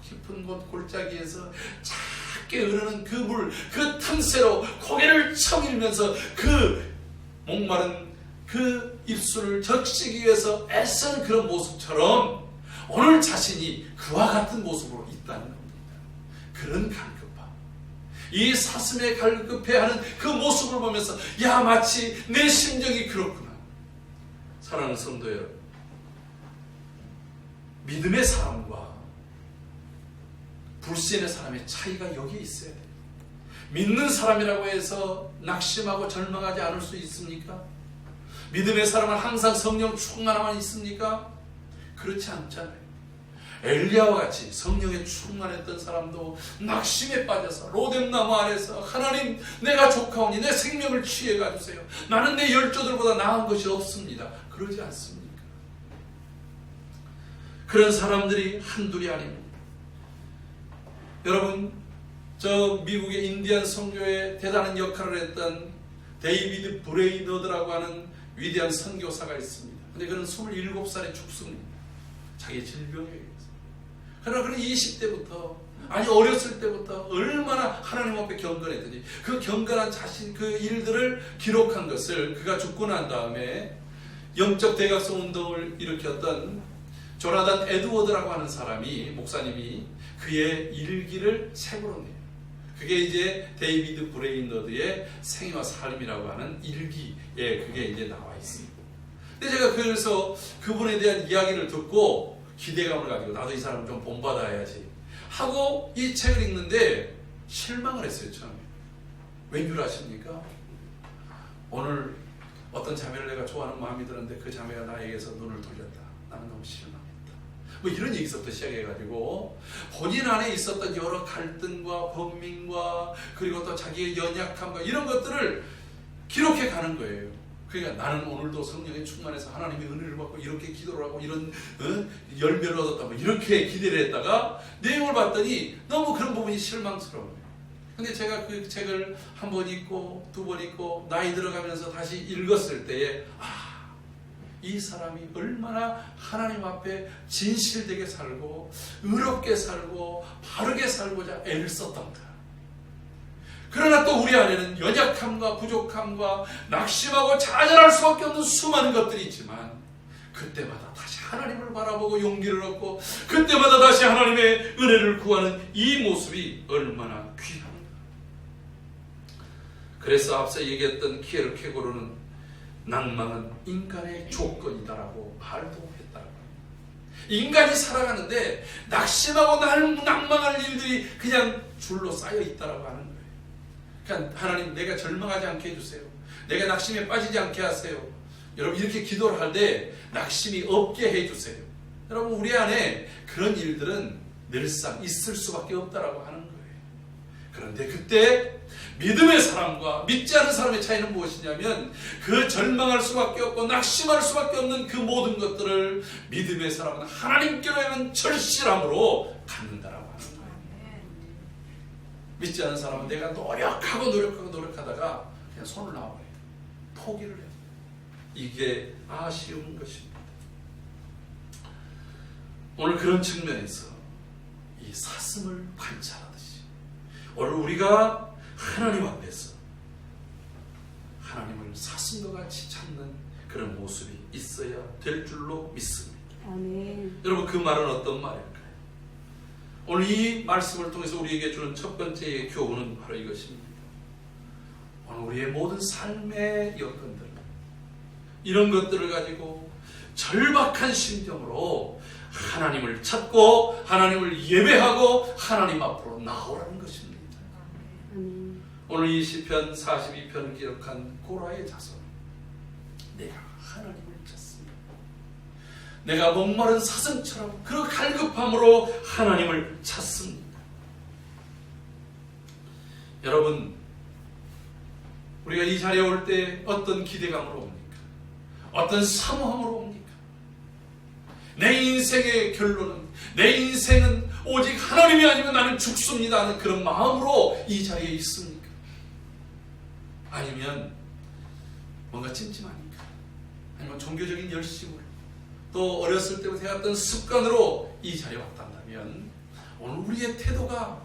깊은 곳 골짜기에서 작게 흐르는 그 물, 그 틈새로 고개를 쳐밀면서 그 목마른 그 입술을 적시기 위해서 애쓰는 그런 모습처럼 오늘 자신이 그와 같은 모습으로 있다는 겁니다. 그런 갈급함. 이 사슴의 갈급해하는 그 모습을 보면서 야 마치 내 심정이 그렇구나. 사랑하는 성도 여러분, 믿음의 사람과 불신의 사람의 차이가 여기에 있어야 돼요. 믿는 사람이라고 해서 낙심하고 절망하지 않을 수 있습니까? 믿음의 사람은 항상 성령 충만함만 있습니까? 그렇지 않잖아요. 엘리야와 같이 성령에 충만했던 사람도 낙심에 빠져서 로뎀나무 아래서 하나님 내가 족하오니 내 생명을 취해 가주세요. 나는 내 열조들보다 나은 것이 없습니다. 그러지 않습니까? 그런 사람들이 한둘이 아닙니다. 여러분, 저 미국의 인디안 선교에 대단한 역할을 했던 데이비드 브레이너드라고 하는 위대한 선교사가 있습니다. 근데 그는 27살에 죽습니다. 자기 질병에 의해서. 그러나 그는 20대부터 아니 어렸을 때부터 얼마나 하나님 앞에 경건했더니 그 경건한 자신 그 일들을 기록한 것을 그가 죽고 난 다음에 영적 대각성 운동을 일으켰던 조나단 에드워드라고 하는 사람이 목사님이 그의 일기를 책으로 내요. 그게 이제 데이비드 브레이너드의 생애와 삶이라고 하는 일기에 그게 이제 나와 있습니다. 근데 제가 그래서 그분에 대한 이야기를 듣고 기대감을 가지고 나도 이 사람을 좀 본받아야지 하고 이 책을 읽는데 실망을 했어요. 처음에. 왠 줄 아십니까? 오늘 어떤 자매를 내가 좋아하는 마음이 들었는데 그 자매가 나에게서 눈을 돌렸다. 나는 너무 실망했다. 뭐 이런 얘기서부터 시작해가지고 본인 안에 있었던 여러 갈등과 번민과 그리고 또 자기의 연약함과 이런 것들을 기록해 가는 거예요. 그러니까 나는 오늘도 성령에 충만해서 하나님의 은혜를 받고 이렇게 기도를 하고 이런 열매를 얻었다 뭐 이렇게 기대를 했다가 내용을 봤더니 너무 그런 부분이 실망스러워요. 근데 제가 그 책을 한 번 읽고 두 번 읽고 나이 들어가면서 다시 읽었을 때에 이 사람이 얼마나 하나님 앞에 진실되게 살고 의롭게 살고 바르게 살고자 애를 썼던가. 그러나 또 우리 안에는 연약함과 부족함과 낙심하고 좌절할 수밖에 없는 수많은 것들이 있지만 그때마다 다시 하나님을 바라보고 용기를 얻고 그때마다 다시 하나님의 은혜를 구하는 이 모습이 얼마나 귀합니다. 그래서 앞서 얘기했던 키에르케고르는 낭망은 인간의 조건이다라고 말도 했다고 합니다. 인간이 살아가는데 낙심하고 낭망할 일들이 그냥 줄로 쌓여 있다라고 하는 거예요. 그러니까 하나님 내가 절망하지 않게 해주세요. 내가 낙심에 빠지지 않게 하세요. 여러분 이렇게 기도를 할 때 낙심이 없게 해주세요. 여러분 우리 안에 그런 일들은 늘상 있을 수밖에 없다라고 하는 거예요. 그런데 그때 믿음의 사람과 믿지 않은 사람의 차이는 무엇이냐면 그 절망할 수밖에 없고 낙심할 수밖에 없는 그 모든 것들을 믿음의 사람은 하나님께로 향한 절실함으로 갖는다라고 하는 거예요. 믿지 않는 사람은 내가 노력하다가 그냥 손을 놔버려요. 포기를 해요. 이게 아쉬운 것입니다. 오늘 그런 측면에서 이 사슴을 관찰하듯이 오늘 우리가 하나님 앞에서 하나님을 사슴과 같이 찾는 그런 모습이 있어야 될 줄로 믿습니다. 아멘. 여러분, 그 말은 어떤 말일까요? 오늘 이 말씀을 통해서 우리에게 주는 첫 번째 교훈은 바로 이것입니다. 오늘 우리의 모든 삶의 여건들, 이런 것들을 가지고 절박한 심정으로 하나님을 찾고 하나님을 예배하고 하나님 앞으로 나오라는 것입니다. 아멘. 오늘 이 시편 42편을 기록한 고라의 자손, 내가 하나님을 찾습니다. 내가 목마른 사슴처럼 그 갈급함으로 하나님을 찾습니다. 여러분, 우리가 이 자리에 올 때 어떤 기대감으로 옵니까? 어떤 사모함으로 옵니까? 내 인생의 결론은, 내 인생은 오직 하나님이 아니면 나는 죽습니다 하는 그런 마음으로 이 자리에 있습니까? 아니면 뭔가 찜찜하니까, 아니면 종교적인 열심으로, 또 어렸을 때부터 해왔던 습관으로 이 자리에 왔다면 오늘 우리의 태도가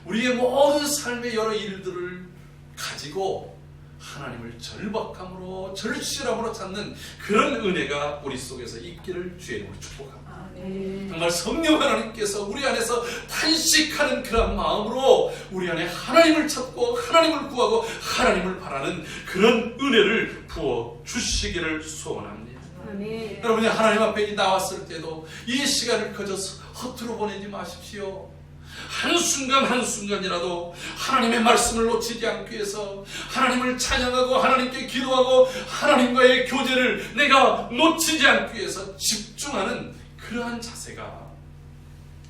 우리의 모든 삶의 여러 일들을 가지고 하나님을 절박함으로 절실함으로 찾는 그런 은혜가 우리 속에서 있기를 주의 이름으로 축복합니다. 아멘. 정말 성령 하나님께서 우리 안에서 탄식하는 그런 마음으로 우리 안에 하나님을 찾고 하나님을 구하고 하나님을 바라는 그런 은혜를 부어 주시기를 소원합니다. 아멘. 여러분이 하나님 앞에 나왔을 때도 이 시간을 그저 허투루 보내지 마십시오. 한순간이라도 하나님의 말씀을 놓치지 않기 위해서 하나님을 찬양하고 하나님께 기도하고 하나님과의 교제를 내가 놓치지 않기 위해서 집중하는 그러한 자세가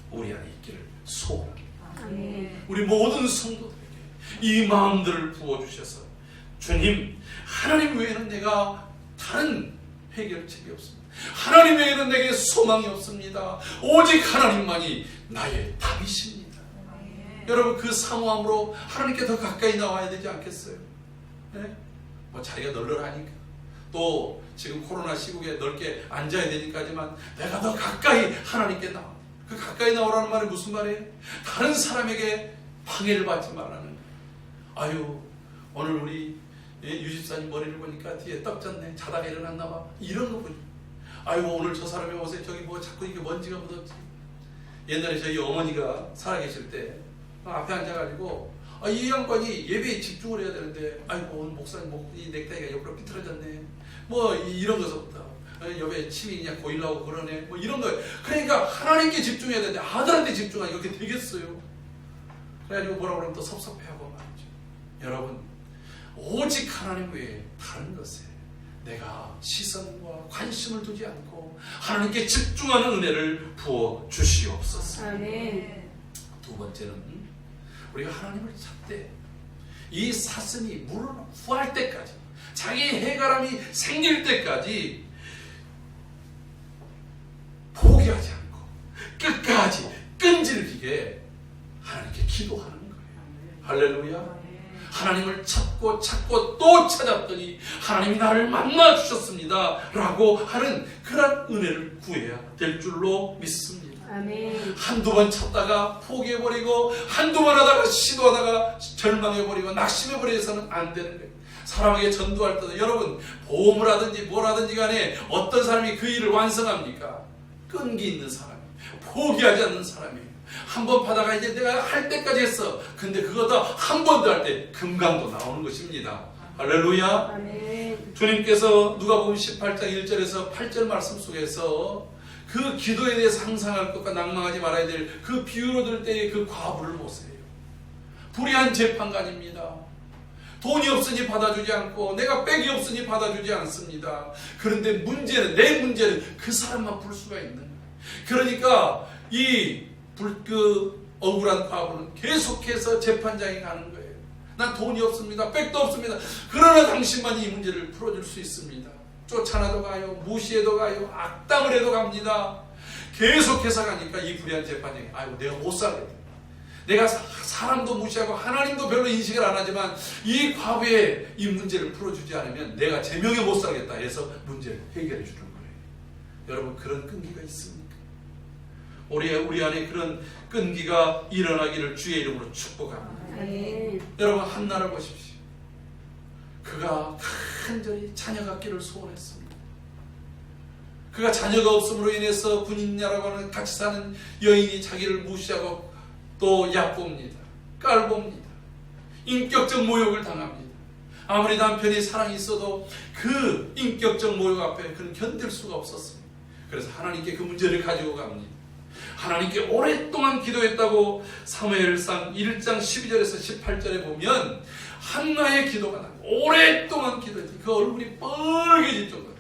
우리 안에 있기를 소원합니다. 아멘. 우리 모든 성도들에게 이 마음들을 부어주셔서 주님, 하나님 외에는 내가 다른 해결책이 없습니다. 하나님 외에는 내게 소망이 없습니다. 오직 하나님만이 나의 답이십니다. 여러분, 그 사모함으로 하나님께 더 가까이 나와야 되지 않겠어요? 네? 뭐 자리가 널널하니까, 또 지금 코로나 시국에 넓게 앉아야 되니까지만 내가 더 가까이 하나님께 나와. 그 가까이 나오라는 말이 무슨 말이에요? 다른 사람에게 방해를 받지 말라는 거예요. 아유, 오늘 우리 유집사님 머리를 보니까 뒤에 떡졌네, 자다가 일어났나 봐, 이런 거 보니, 아유, 오늘 저 사람의 옷에 저기 뭐 자꾸 이게 먼지가 묻었지. 옛날에 저희 어머니가 살아계실 때 앞에 앉아가지고 이 양반이 예배에 집중을 해야 되는데, 아이고 오늘 목사님 이 넥타이가 옆으로 삐뚤어졌네, 뭐 이런 것부터 옆에 침이 그냥 고이려고 그러네, 뭐 이런 거. 그러니까 하나님께 집중해야 되는데 아들한테 집중하니까 그렇게 되겠어요? 그래가지고 뭐라 그러면 또 섭섭해하고 말이죠. 여러분, 오직 하나님 외에 다른 것에 내가 시선과 관심을 두지 않고 하나님께 집중하는 은혜를 부어 주시옵소서. 아멘. 두 번째는 우리가 하나님을 찾되 이 사슴이 물을 구할 때까지, 자기 해가람이 생길 때까지 포기하지 않고 끝까지 끈질기게 하나님께 기도하는 거예요. 할렐루야. 하나님을 찾고 또 찾았더니 하나님이 나를 만나 주셨습니다 라고 하는 그런 은혜를 구해야 될 줄로 믿습니다. 아멘. 한두 번 찾다가 포기해버리고 한두 번 하다가 시도하다가 절망해버리고 낙심해버려서는 안 되는 거예요. 사람에게 전도할 때도 여러분, 보험을 하든지 뭘 하든지 간에 어떤 사람이 그 일을 완성합니까? 끈기 있는 사람이에요. 포기하지 않는 사람이에요. 한 번 파다가 이제 내가 할 때까지 했어. 근데 그거다 한 번 더 할 때 금강도 나오는 것입니다. 할렐루야. 아멘. 주님께서 누가복음 18장 1절에서 8절 말씀 속에서 그 기도에 대해 상상할 것과 낭망하지 말아야 될 그 비유로 들 때의 그 과부를 보세요. 불의한 재판관입니다. 돈이 없으니 받아주지 않고 내가 백이 없으니 받아주지 않습니다. 그런데 내 문제는 그 사람만 풀 수가 있는 거예요. 그러니까 그 억울한 과부는 계속해서 재판장에 가는 거예요. 난 돈이 없습니다. 백도 없습니다. 그러나 당신만이 이 문제를 풀어줄 수 있습니다. 쫓아나도 가요, 무시해도 가요, 악담을 해도 갑니다. 계속해서 가니까 이 불의한 재판장이, 아이고 내가 못 살겠다, 내가 사람도 무시하고 하나님도 별로 인식을 안 하지만 이 과거에 이 문제를 풀어주지 않으면 내가 제명에 못 살겠다 해서 문제를 해결해 주는 거예요. 여러분, 그런 끈기가 있습니까? 우리 안에 그런 끈기가 일어나기를 주의 이름으로 축복합니다. 아멘. 여러분, 한나를 보십시오. 그가 간절히 자녀 갖기를 소원했습니다. 그가 자녀가 없음으로 인해서 분인녀라고 하는 같이 사는 여인이 자기를 무시하고 또 얕봅니다. 깔봅니다. 인격적 모욕을 당합니다. 아무리 남편이 사랑이 있어도 그 인격적 모욕 앞에 그는 견딜 수가 없었습니다. 그래서 하나님께 그 문제를 가지고 갑니다. 하나님께 오랫동안 기도했다고 사무엘상 1장 12절에서 18절에 보면 한나의 기도가 나 오랫동안 기도했지. 그 얼굴이 빨개질 정도로.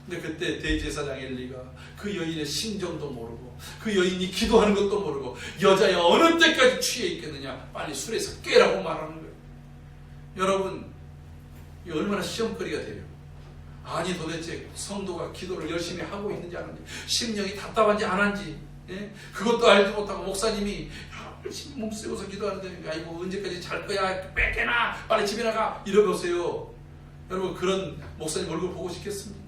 근데 그때 대제사장 엘리가 그 여인의 심정도 모르고 그 여인이 기도하는 것도 모르고 여자야 어느 때까지 취해 있겠느냐, 빨리 술에서 깨라고 말하는 거예요. 여러분, 이 얼마나 시험거리가 돼요. 아니, 도대체 성도가 기도를 열심히 하고 있는지 안 하는지, 심령이 답답한지 안 한지, 그것도 알지 못하고 목사님이 열심히 몸쓰고서 기도하는데 아이고 언제까지 잘 거야, 뺏겨나, 빨리 집에 나가, 이러보세요. 여러분, 그런 목사님 얼굴 보고 싶겠습니까?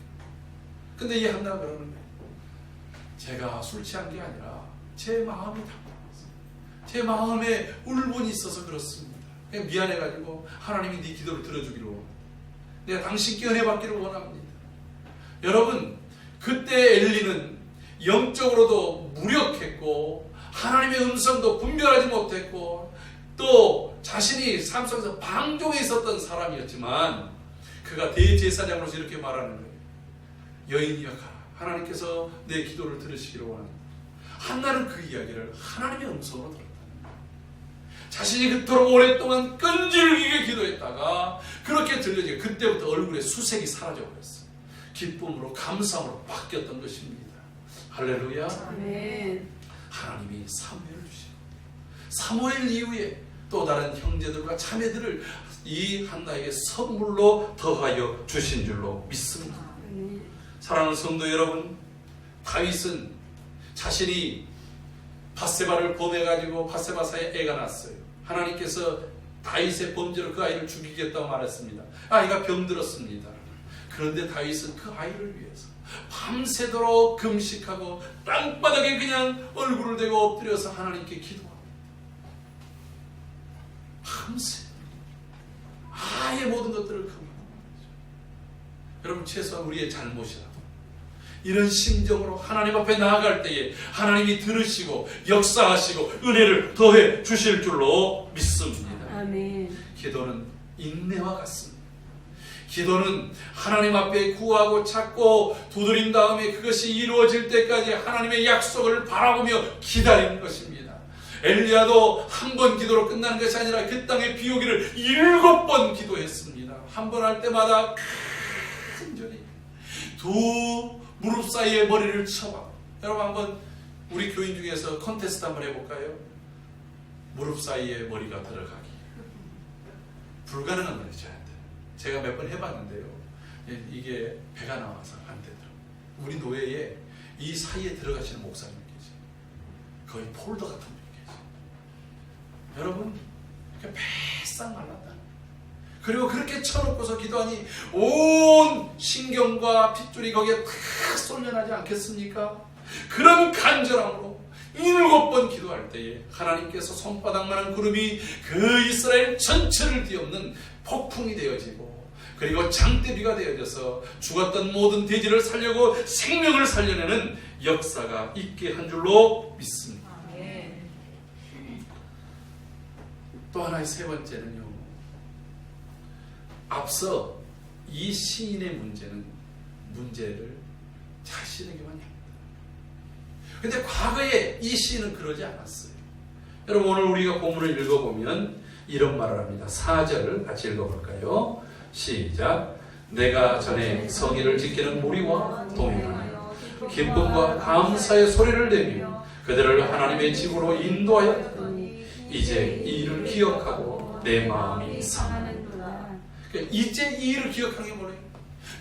근데 이 한나가 그러는 거예요. 제가 술 취한 게 아니라 제 마음이 답답했어요. 제 마음에 울분이 있어서 그렇습니다. 그냥 미안해가지고 하나님이 네 기도를 들어주기를 원합니다. 내가 당신께 은혜 받기를 원합니다. 여러분, 그때 엘리는 영적으로도 무력했고 하나님의 음성도 분별하지 못했고 또 자신이 삶 속에서 방종에 있었던 사람이었지만 그가 대제사장으로서 이렇게 말하는 거예요. 여인이여 가라. 하나님께서 내 기도를 들으시기를 원합니다. 한나는 그 이야기를 하나님의 음성으로 들었다. 자신이 그토록 오랫동안 끈질기게 기도했다가 그렇게 들려지고 그때부터 얼굴에 수색이 사라져버렸어요. 기쁨으로 감사함으로 바뀌었던 것입니다. 할렐루야. 아멘. 하나님이 사무엘을 주시고 사무엘 이후에 또 다른 형제들과 자매들을 이 한나에게 선물로 더하여 주신 줄로 믿습니다. 아멘. 사랑하는 성도 여러분, 다윗은 자신이 밧세바를 보내가지고 밧세바사에 애가 났어요. 하나님께서 다윗의 범죄로 그 아이를 죽이겠다고 말했습니다. 아이가 병들었습니다. 그런데 다윗은 그 아이를 위해서 밤새도록 금식하고 땅바닥에 그냥 얼굴을 대고 엎드려서 하나님께 기도합니다. 밤새 아예 모든 것들을 금하는 거죠. 여러분, 최소한 우리의 잘못이라도 이런 심정으로 하나님 앞에 나아갈 때에 하나님이 들으시고 역사하시고 은혜를 더해 주실 줄로 믿습니다. 아멘. 기도는 인내와 같습니다. 기도는 하나님 앞에 구하고 찾고 두드린 다음에 그것이 이루어질 때까지 하나님의 약속을 바라보며 기다리는 것입니다. 엘리야도 한 번 기도로 끝나는 것이 아니라 그 땅에 비 오기를 7번 기도했습니다. 한 번 할 때마다 간절히 두 무릎 사이에 머리를 쳐봐. 여러분, 한번 우리 교인 중에서 컨테스트 한번 해볼까요? 무릎 사이에 머리가 들어가기. 불가능한 말이죠. 제가 몇 번 해봤는데요. 이게 배가 나와서 안 되더라고요. 우리 노예에 이 사이에 들어가시는 목사님이 계세요. 거의 폴더 같은 분이 계세요. 여러분, 배싹 말랐다. 그리고 그렇게 쳐놓고서 기도하니 온 신경과 핏줄이 거기에 탁 쏠려나지 않겠습니까? 그런 간절함으로 7번 기도할 때에 하나님께서 손바닥만한 구름이 그 이스라엘 전체를 뒤엎는 폭풍이 되어지고 그리고 장대비가 되어져서 죽었던 모든 돼지를 살려고 생명을 살려내는 역사가 있게 한 줄로 믿습니다. 또 하나의 세 번째는요, 앞서 이 시인의 문제를 자신에게만 합니다. 근데 과거에 이 시인은 그러지 않았어요. 여러분, 오늘 우리가 본문을 읽어보면 이런 말을 합니다. 4절을 같이 읽어볼까요? 시작. 내가 전에 성의를 지키는 무리와 동행하여 기쁨과 감사의 소리를 내며 그들을 하나님의 집으로 인도하였더니 이제 이 일을 기억하고 내 마음이 상하는구나. 이제 이 일을 기억하는 게 뭐래요?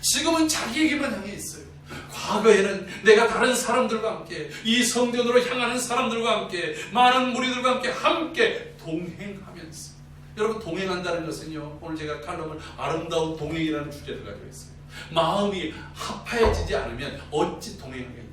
지금은 자기에게만 향해 있어요. 과거에는 내가 다른 사람들과 함께 이 성전으로 향하는 사람들과 함께 많은 무리들과 함께 동행하면서, 여러분 동행한다는 것은요, 오늘 제가 칼럼을 아름다운 동행이라는 주제를 가지고 있어요. 마음이 합해지지 않으면 어찌 동행하겠냐.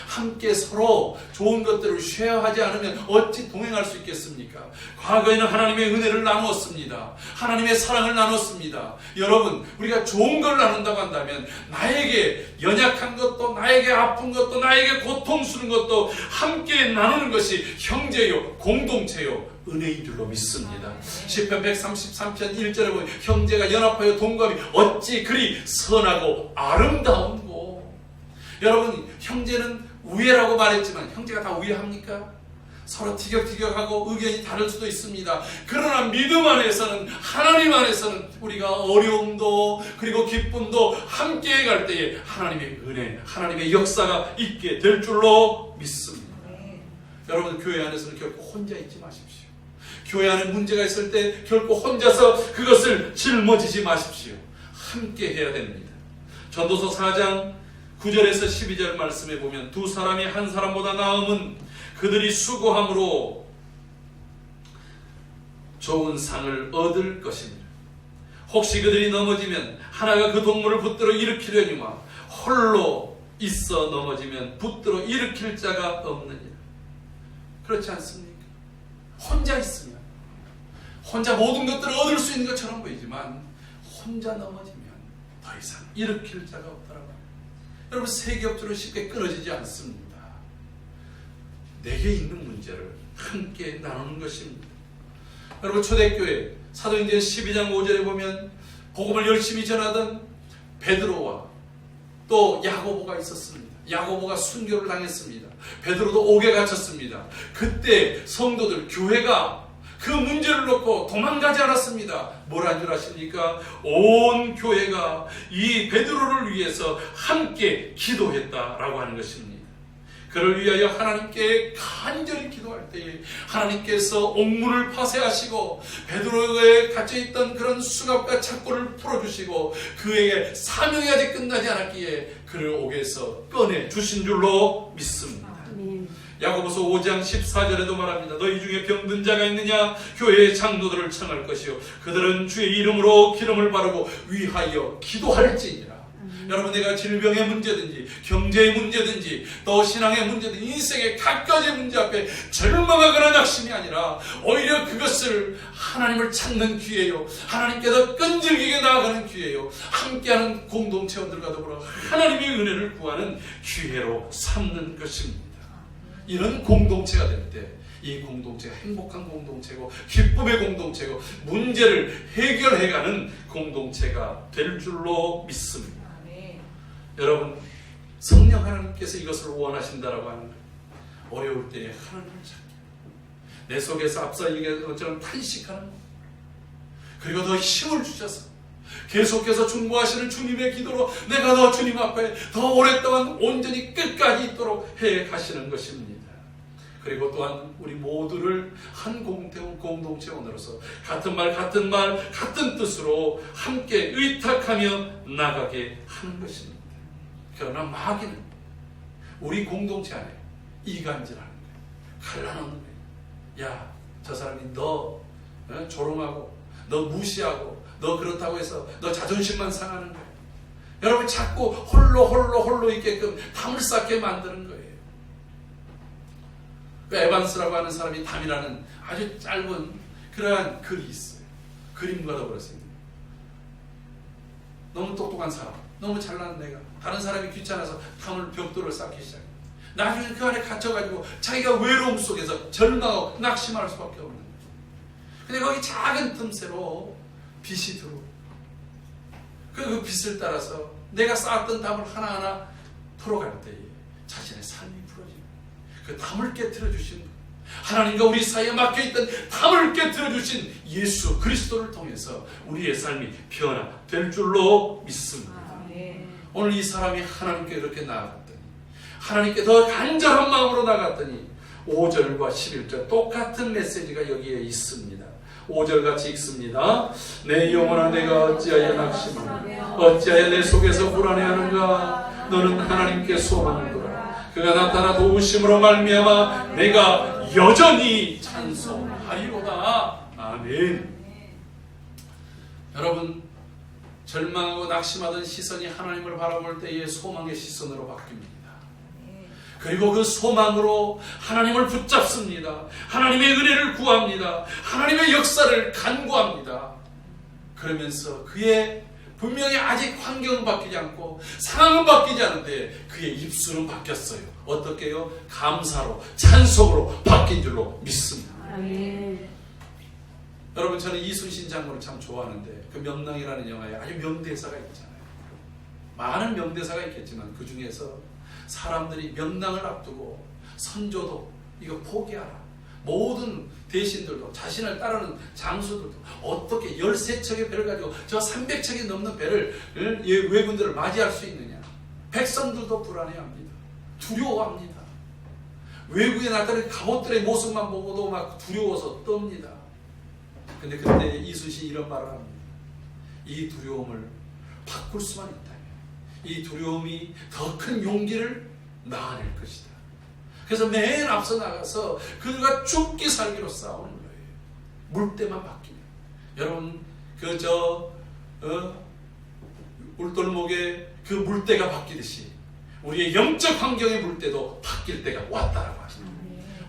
함께 서로 좋은 것들을 쉐어하지 않으면 어찌 동행할 수 있겠습니까? 과거에는 하나님의 은혜를 나누었습니다. 하나님의 사랑을 나눴습니다. 여러분, 우리가 좋은 걸 나눈다고 한다면 나에게 연약한 것도, 나에게 아픈 것도, 나에게 고통스러운 것도 함께 나누는 것이 형제요, 공동체요, 은혜인 줄로 믿습니다. 시편 133편 1절에 보면 형제가 연합하여 동감이 어찌 그리 선하고 아름다운고. 여러분, 형제는 우애라고 말했지만 형제가 다 우애합니까? 서로 티격태격하고 의견이 다를 수도 있습니다. 그러나 믿음 안에서는, 하나님 안에서는 우리가 어려움도 그리고 기쁨도 함께 갈 때에 하나님의 은혜, 하나님의 역사가 있게 될 줄로 믿습니다. 여러분, 교회 안에서는 결코 혼자 있지 마십시오. 교회 안에 문제가 있을 때 결코 혼자서 그것을 짊어지지 마십시오. 함께 해야 됩니다. 전도서 4장 9절에서 12절 말씀에 보면 두 사람이 한 사람보다 나음은 그들이 수고함으로 좋은 상을 얻을 것입니다. 혹시 그들이 넘어지면 하나가 그 동물을 붙들어 일으키려니와 홀로 있어 넘어지면 붙들어 일으킬 자가 없느니라. 그렇지 않습니까? 혼자 있으면 혼자 모든 것들을 얻을 수 있는 것처럼 보이지만 혼자 넘어지면 더 이상 일으킬 자가 없더라고요. 여러분, 세겹처럼 쉽게 끊어지지 않습니다. 내게 있는 문제를 함께 나누는 것입니다. 여러분, 초대교회 사도행전 12장 5절에 보면 복음을 열심히 전하던 베드로와 또 야고보가 있었습니다. 야고보가 순교를 당했습니다. 베드로도 옥에 갇혔습니다. 그때 성도들, 교회가 그 문제를 놓고 도망가지 않았습니다. 뭘 한 줄 아십니까? 온 교회가 이 베드로를 위해서 함께 기도했다라고 하는 것입니다. 그를 위하여 하나님께 간절히 기도할 때에 하나님께서 옥문을 파쇄하시고 베드로에 갇혀있던 그런 수갑과 착고를 풀어주시고 그에게 사명이 아직 끝나지 않았기에 그를 옥에서 꺼내주신 줄로 믿습니다. 야고보서 5장 14절에도 말합니다. 너희 중에 병든 자가 있느냐? 교회의 장로들을 청할 것이요 그들은 주의 이름으로 기름을 바르고 위하여 기도할지니라. 여러분, 내가 질병의 문제든지 경제의 문제든지 또 신앙의 문제든지 인생의 각가지의 문제 앞에 절망하거나 낙심이 아니라 오히려 그것을 하나님을 찾는 기회요, 하나님께 더 끈질기게 나아가는 기회요, 함께하는 공동체원들과 더불어 하나님의 은혜를 구하는 기회로 삼는 것입니다. 이런 공동체가 될 때 이 공동체가 행복한 공동체고 기쁨의 공동체고 문제를 해결해가는 공동체가 될 줄로 믿습니다. 여러분, 성령 하나님께서 이것을 원하신다라고 하는 거예요. 어려울 때에 하나님을 찾기, 내 속에서 앞서 얘기한 것처럼 탄식하는 것, 그리고 더 힘을 주셔서 계속해서 중보하시는 주님의 기도로 내가 더 주님 앞에 더 오랫동안 온전히 끝까지 있도록 해 가시는 것입니다. 그리고 또한 우리 모두를 한 공동체원으로서 같은 말 같은 뜻으로 함께 의탁하며 나가게 하는 것입니다. 그러나 마귀는 우리 공동체 안에 이간질하는 거예요. 갈라놓는 거예요. 야, 저 사람이 너 조롱하고 너 무시하고 너 그렇다고 해서 너 자존심만 상하는 거예요. 여러분, 자꾸 홀로 있게끔 담을 쌓게 만드는 거예요. 그 에반스라고 하는 사람이 담이라는 아주 짧은 그러한 글이 있어요. 그림과 더불었습니다. 너무 똑똑한 사람, 너무 잘난 내가, 다른 사람이 귀찮아서 담을 벽돌을 쌓기 시작해요. 나중에 그 안에 갇혀가지고 자기가 외로움 속에서 절망하고 낙심할 수밖에 없는 거예요. 근데 거기 작은 틈새로 빛이 들어오고 그 빛을 따라서 내가 쌓았던 담을 하나하나 풀어갈 때에 자신의 삶이 풀어지는 거예요. 그 담을 깨트려 주신 하나님과 우리 사이에 막혀있던 담을 깨트려 주신 예수 그리스도를 통해서 우리의 삶이 변화될 줄로 믿습니다. 오늘 이 사람이 하나님께 이렇게 나아갔더니, 하나님께 더 간절한 마음으로 나아갔더니 5절과 11절 똑같은 메시지가 여기에 있습니다. 5절 같이 읽습니다. 내 영혼아, 내가 어찌하여 낙심하며 어찌하여 내 속에서 불안해하는가? 너는 하나님께 소망을 두라. 그가 나타나 도우심으로 말미암아 내가 여전히 찬송하리로다. 아멘. 여러분, 절망하고 낙심하던 시선이 하나님을 바라볼 때의 소망의 시선으로 바뀝니다. 그리고 그 소망으로 하나님을 붙잡습니다. 하나님의 은혜를 구합니다. 하나님의 역사를 간구합니다. 그러면서 그의 분명히 아직 환경은 바뀌지 않고 상황은 바뀌지 않은데 그의 입술은 바뀌었어요. 어떻게요? 감사로, 찬송으로 바뀐 줄로 믿습니다. 아멘. 여러분, 저는 이순신 장군을 참 좋아하는데 그 명랑이라는 영화에 아주 명대사가 있잖아요. 많은 명대사가 있겠지만 그 중에서 사람들이 명랑을 앞두고 선조도 이거 포기하라. 모든 대신들도 자신을 따르는 장수들도 어떻게 13척의 배를 가지고 저 300척이 넘는 배를 왜군들을 맞이할 수 있느냐. 백성들도 불안해합니다. 두려워합니다. 외국에 나타나는 갑옷들의 모습만 보고도 막 두려워서 떱니다. 근데 그때 이순신이 이런 말을 합니다. 이 두려움을 바꿀 수만 있다면 이 두려움이 더 큰 용기를 낳아낼 것이다. 그래서 맨 앞서 나가서 그가 죽기 살기로 싸우는 거예요. 물때만 바뀌면. 여러분, 울돌목에 그 물때가 바뀌듯이 우리의 영적 환경의 물때도 바뀔 때가 왔다라고 하십니다.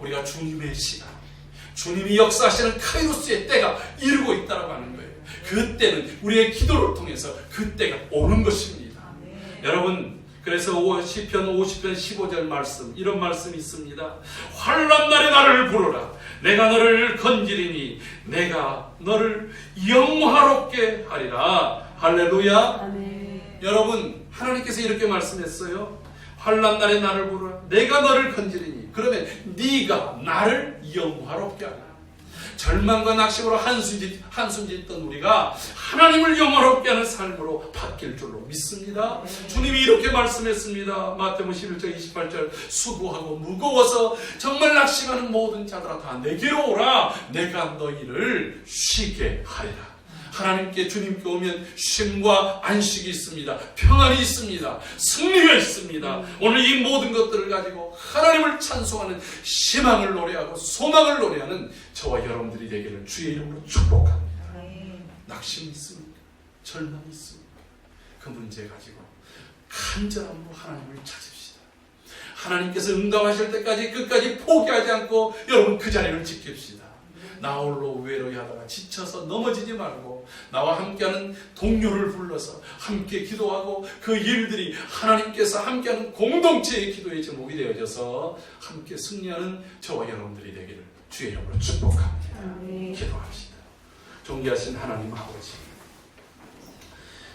우리가 주님의 시간, 주님이 역사하시는 카이로스의 때가 이르고 있다라고 하는 거예요. 그 때는 우리의 기도를 통해서 그 때가 오는 것입니다. 여러분, 그래서 시편 50편 15절 말씀, 이런 말씀이 있습니다. 환난 날에 나를 부르라. 내가 너를 건지리니 내가 너를 영화롭게 하리라. 할렐루야. 아멘. 여러분, 하나님께서 이렇게 말씀했어요. 환난 날에 나를 부르라. 내가 너를 건지리니. 그러면 네가 나를 영화롭게 하라. 절망과 낙심으로 한숨 짓던 우리가 하나님을 영화롭게 하는 삶으로 바뀔 줄로 믿습니다. 주님이 이렇게 말씀했습니다. 마태복음 11장 28절 수고하고 무거워서 정말 낙심하는 모든 자들아 다 내게로 오라. 내가 너희를 쉬게 하리라. 하나님께, 주님께 오면 쉼과 안식이 있습니다. 평안이 있습니다. 승리가 있습니다. 오늘 이 모든 것들을 가지고 하나님을 찬송하는 희망을 노래하고 소망을 노래하는 저와 여러분들이 되기를 주의 이름으로 축복합니다. 낙심이 있습니까? 절망이 있습니까? 그 문제 가지고 간절함으로 하나님을 찾읍시다. 하나님께서 응답하실 때까지 끝까지 포기하지 않고 여러분 그 자리를 지킵시다. 나 홀로 외로이 하다가 지쳐서 넘어지지 말고 나와 함께하는 동료를 불러서 함께 기도하고 그 일들이 하나님께서 함께하는 공동체의 기도의 제목이 되어져서 함께 승리하는 저와 여러분들이 되기를 주의 이름으로 축복합니다. 기도합시다. 존귀하신 하나님 아버지,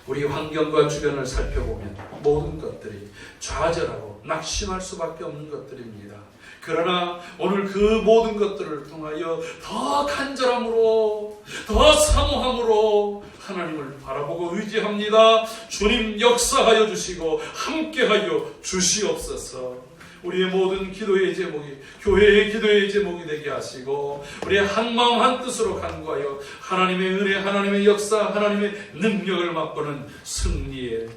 우리 환경과 주변을 살펴보면 모든 것들이 좌절하고 낙심할 수밖에 없는 것들입니다. 그러나 오늘 그 모든 것들을 통하여 더 간절함으로, 더 사모함으로 하나님을 바라보고 의지합니다. 주님 역사하여 주시고 함께하여 주시옵소서. 우리의 모든 기도의 제목이 교회의 기도의 제목이 되게 하시고 우리의 한마음 한뜻으로 간구하여 하나님의 은혜, 하나님의 역사, 하나님의 능력을 맛보는 승리의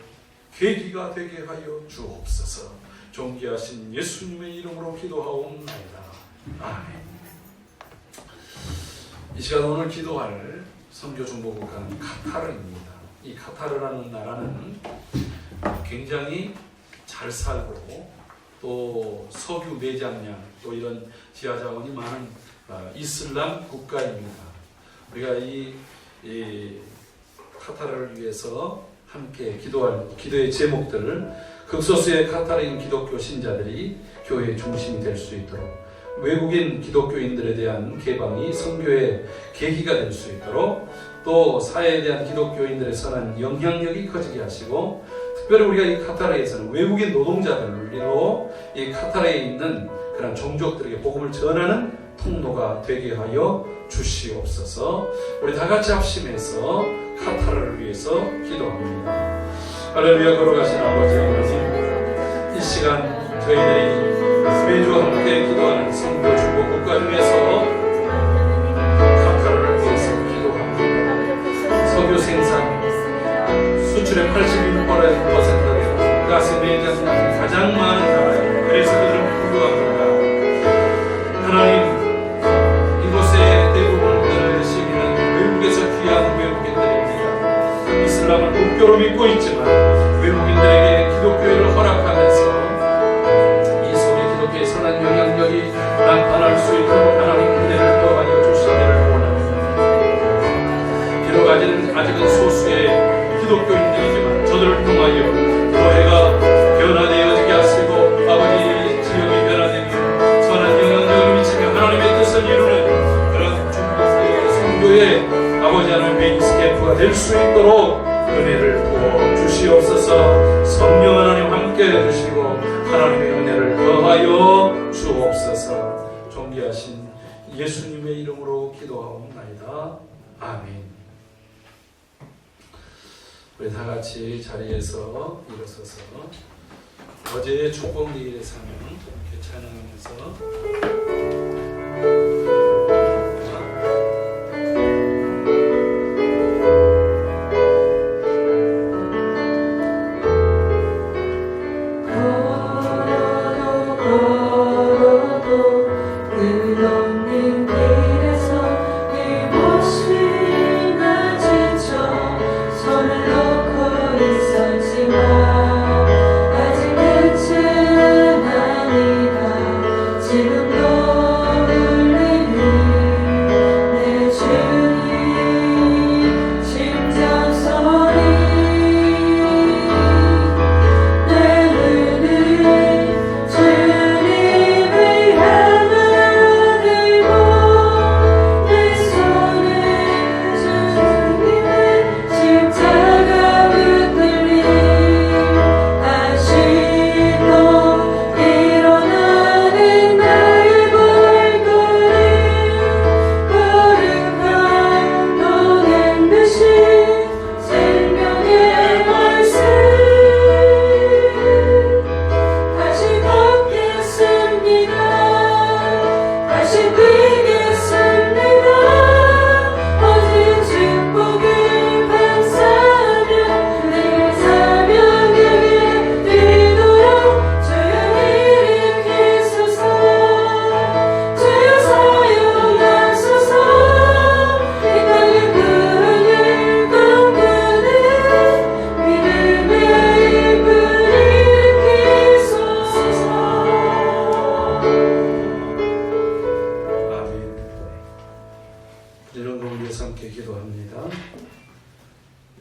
계기가 되게 하여 주옵소서. 존귀하신 예수님의 이름으로 기도하옵나이다. 아멘. 이 시간 오늘 기도할 선교 중보국가는 카타르입니다. 이 카타르라는 나라는 굉장히 잘 살고 또 석유 매장량 또 이런 지하자원이 많은 이슬람 국가입니다. 우리가 이 카타르를 위해서 함께 기도할 기도의 제목들을 극소수의 카타르인 기독교 신자들이 교회의 중심이 될 수 있도록, 외국인 기독교인들에 대한 개방이 선교의 계기가 될 수 있도록, 또 사회에 대한 기독교인들의 선한 영향력이 커지게 하시고, 특별히 우리가 이 카타르에서는 외국인 노동자들로 이 카타르에 있는 그런 종족들에게 복음을 전하는 통로가 되게 하여 주시옵소서. 우리 다 같이 합심해서 카타르를 위해서 기도합니다. 할렐루야. 걸어가신 아버지 하나님, 이 시간 저희들이 매주 함께 기도하는 선교 중보 국가 중에서 카타르를 위해서 기도합니다. 석유 생산 수출의 86%가 가스 매장 가장 많은 나라예요. 그래서 그들은 부유합니다. 하나님, 이곳의 대부분의 시민은 외국에서 귀한 외국인들입니다. 이슬람을 국교로 믿고 있지만 외국인들에게 기독교를 허락하면서 이 속에 기독교의 선한 영향력이 나타날 수 있도록 하나님 은혜를 더하여 주시기를 원합니다. 비록 아직은 소수의 기독교인들이지만 저들을 통하여 교회가 변화되어지게 하시고 아버지 지역이 변화되며 선한 영향력을 미치며 하나님의 뜻을 이루는 그런 중국의 선교의 아버지 하나님 베이스 캠프가 될 수 있도록 은혜를 부어 주시옵소서. 성령 하나님 함께 해주시고 하나님의 은혜를 더하여 주옵소서. 존귀하신 예수님의 이름으로 기도하옵나이다. 아멘. 우리 다 같이 자리에서 일어서서 어제의 축복 내일의 사명 이렇게 찬양하면서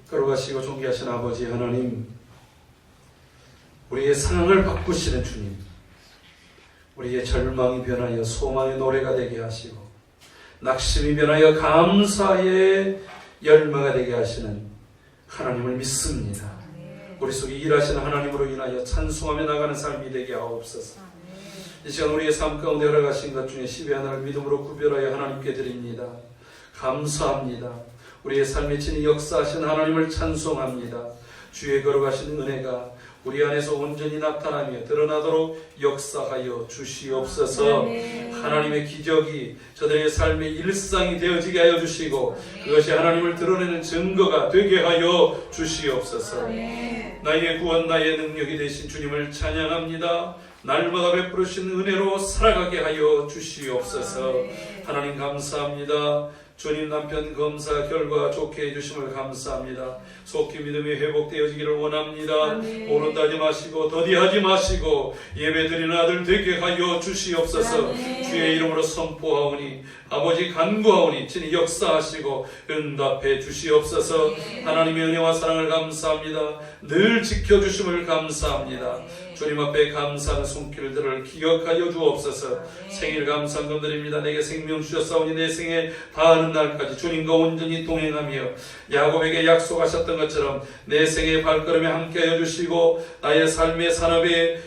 거룩하시고 존귀하신 아버지 하나님, 우리의 상황을 바꾸시는 주님, 우리의 절망이 변하여 소망의 노래가 되게 하시고 낙심이 변하여 감사의 열매가 되게 하시는 하나님을 믿습니다. 우리 속에 일하시는 하나님으로 인하여 찬송하며 나가는 삶이 되게 하옵소서. 이 시간 우리의 삶 가운데 허락하신 것 중에 10의 하나를 믿음으로 구별하여 하나님께 드립니다. 감사합니다. 우리의 삶에 친히 역사하신 하나님을 찬송합니다. 주의 거룩하신 은혜가 우리 안에서 온전히 나타나며 드러나도록 역사하여 주시옵소서. 하나님의 기적이 저들의 삶의 일상이 되어지게 하여 주시고 그것이 하나님을 드러내는 증거가 되게 하여 주시옵소서. 나의 구원, 나의 능력이 되신 주님을 찬양합니다. 날마다 베푸르신 은혜로 살아가게 하여 주시옵소서. 하나님 감사합니다. 주님 남편 검사 결과 좋게 해주심을 감사합니다. 속히 믿음이 회복되어지기를 원합니다. 오른다지 마시고 더디하지 마시고 예배드리는 아들 되게 하여 주시옵소서. 주의 이름으로 선포하오니 아버지 간구하오니 친히 역사하시고 응답해 주시옵소서. 하나님의 은혜와 사랑을 감사합니다. 늘 지켜주심을 감사합니다. 주님 앞에 감사하는 손길들을 기억하여 주옵소서. 생일 감사금 드립니다. 내게 생명 주셨사오니 내 생에 다하는 날까지 주님과 온전히 동행하며 야곱에게 약속하셨던 것처럼 내 생의 발걸음에 함께하여 주시고 나의 삶의 산업에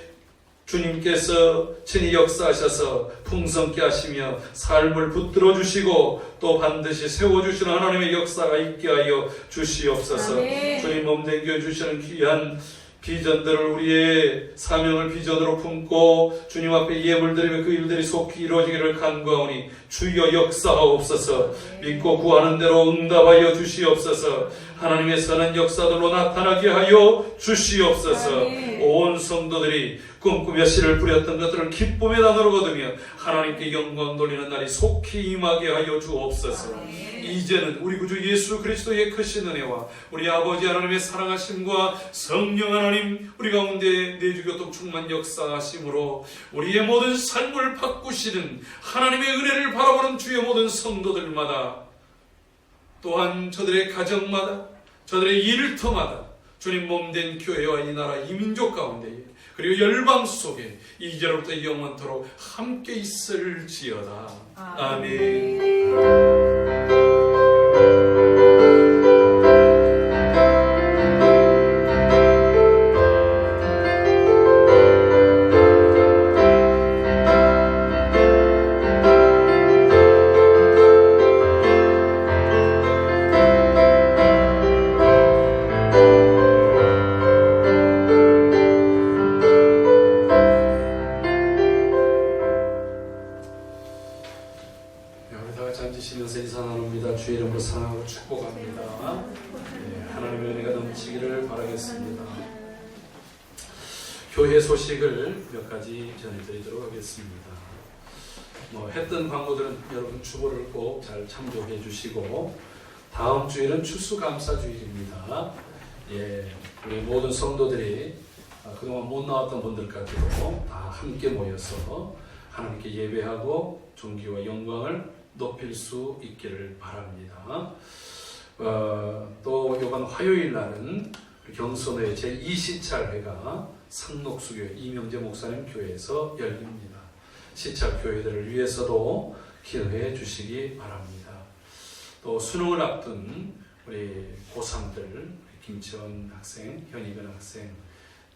주님께서 친히 역사하셔서 풍성케 하시며 삶을 붙들어 주시고 또 반드시 세워주시는 하나님의 역사가 있게 하여 주시옵소서. 주님 몸댕겨 주시는 귀한 비전들을 우리의 사명을 비전으로 품고 주님 앞에 예물드리며 그 일들이 속히 이루어지기를 간구하오니 주여 역사하옵소서. 믿고 구하는 대로 응답하여 주시옵소서. 하나님의 선한 역사들로 나타나게 하여 주시옵소서. 아멘. 온 성도들이 꿈꾸며 씨를 뿌렸던 것들을 기쁨의 단어로 거두며 하나님께 영광 돌리는 날이 속히 임하게 하여 주옵소서. 이제는 우리 구주 예수 그리스도의 크신 은혜와 우리 아버지 하나님의 사랑하심과 성령 하나님 우리 가운데 내주교통 충만 역사하심으로 우리의 모든 삶을 바꾸시는 하나님의 은혜를 바라보는 주의 모든 성도들마다, 또한 저들의 가정마다, 저들의 일터마다 주님 몸된 교회와 이 나라 이 민족 가운데 그리고 열방 속에 이제로부터 영원토록 함께 있을지어다. 아멘. 앉으시면서 인사 나눕니다. 주의 이름으로 사랑하고 축복합니다. 하나님의 은혜가 넘치기를 바라겠습니다. 교회 소식을 몇 가지 전해드리도록 하겠습니다. 했던 광고들은 여러분 주보를 꼭 잘 참조해 주시고, 다음 주일은 추수감사주일입니다. 우리 모든 성도들이 그동안 못 나왔던 분들까지도 다 함께 모여서 하나님께 예배하고 존귀와 영광을 높일 수 있기를 바랍니다. 또 이번 화요일 날은 경선회 제2시찰회가 상록수교회 이명재 목사님 교회에서 열립니다. 시찰 교회들을 위해서도 기도해 주시기 바랍니다. 또 수능을 앞둔 우리 고3들, 김채원 학생, 현희변 학생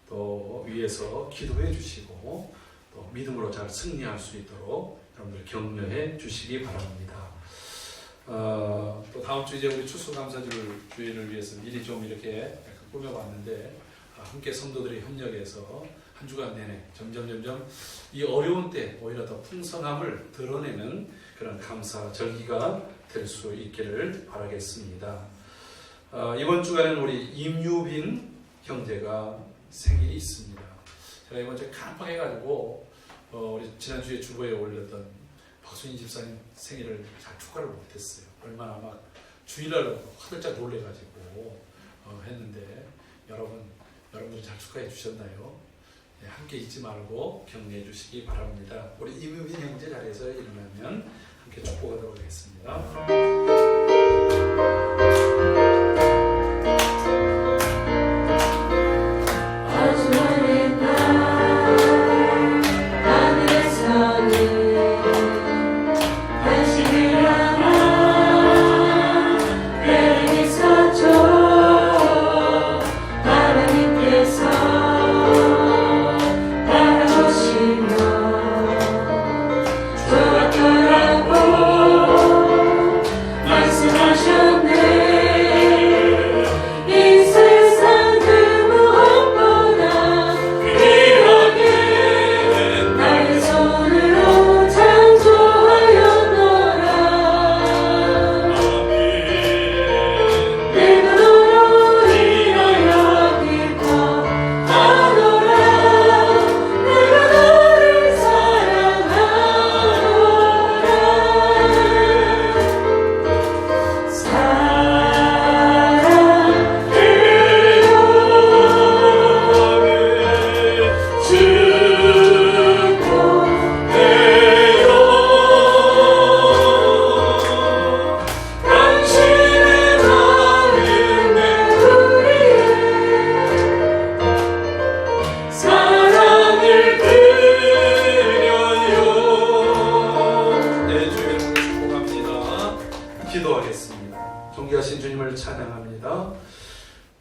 또 위해서 기도해 주시고 또 믿음으로 잘 승리할 수 있도록 여러분들 격려해 주시기 바랍니다. 또 다음 주 이제 우리 추수감사주일을 위해서 미리 좀 이렇게 약간 꾸며봤는데, 함께 성도들이 협력해서 한 주간 내내 점점 이 어려운 때 오히려 더 풍성함을 드러내는 그런 감사 절기가 될 수 있기를 바라겠습니다. 이번 주간에는 우리 임유빈 형제가 생일이 있습니다. 제가 이번 주에 깜빡해가지고 우리 지난주에 주보에 올렸던 박순희 집사님 생일을 잘 축하를 못했어요. 얼마나 막 주일날 화들짝 놀래가지고 했는데 여러분들이 잘 축하해 주셨나요? 함께 잊지 말고 격려해 주시기 바랍니다. 우리 임유빈 형제 자리에서 일어나면 함께 축복하도록 하겠습니다.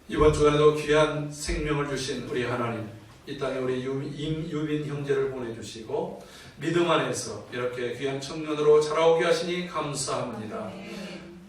이번 주간에도 귀한 생명을 주신 우리 하나님, 이 땅에 우리 임유빈 형제를 보내주시고 믿음 안에서 이렇게 귀한 청년으로 자라오게 하시니 감사합니다.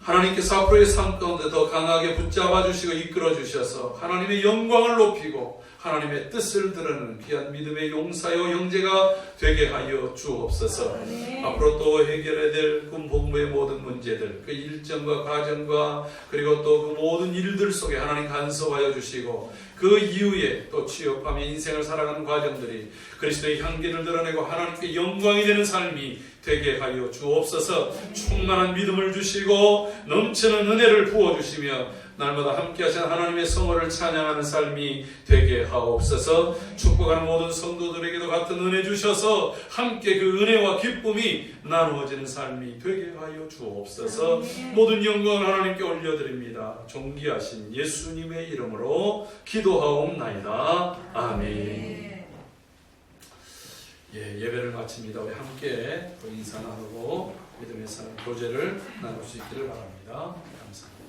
하나님께서 앞으로의 삶 가운데 더 강하게 붙잡아 주시고 이끌어 주셔서 하나님의 영광을 높이고 하나님의 뜻을 드러내는 귀한 믿음의 용사요 형제가 되게 하여 주옵소서. 앞으로 또 해결해야 될 그 본부의 모든 문제들, 그 일정과 과정과 그리고 또 그 모든 일들 속에 하나님 간섭하여 주시고 그 이후에 또 취업하며 인생을 살아가는 과정들이 그리스도의 향기를 드러내고 하나님께 영광이 되는 삶이 되게 하여 주옵소서. 충만한 믿음을 주시고 넘치는 은혜를 부어주시며 날마다 함께 하신 하나님의 성호를 찬양하는 삶이 되게 하옵소서. 축복하는 모든 성도들에게도 같은 은혜 주셔서 함께 그 은혜와 기쁨이 나누어지는 삶이 되게 하여 주옵소서. 모든 영광을 하나님께 올려드립니다. 존귀하신 예수님의 이름으로 기도하옵나이다. 아멘. 예배를 마칩니다. 우리 함께 인사 나누고 믿음의 삶 교제를 나눌 수 있기를 바랍니다. 감사합니다.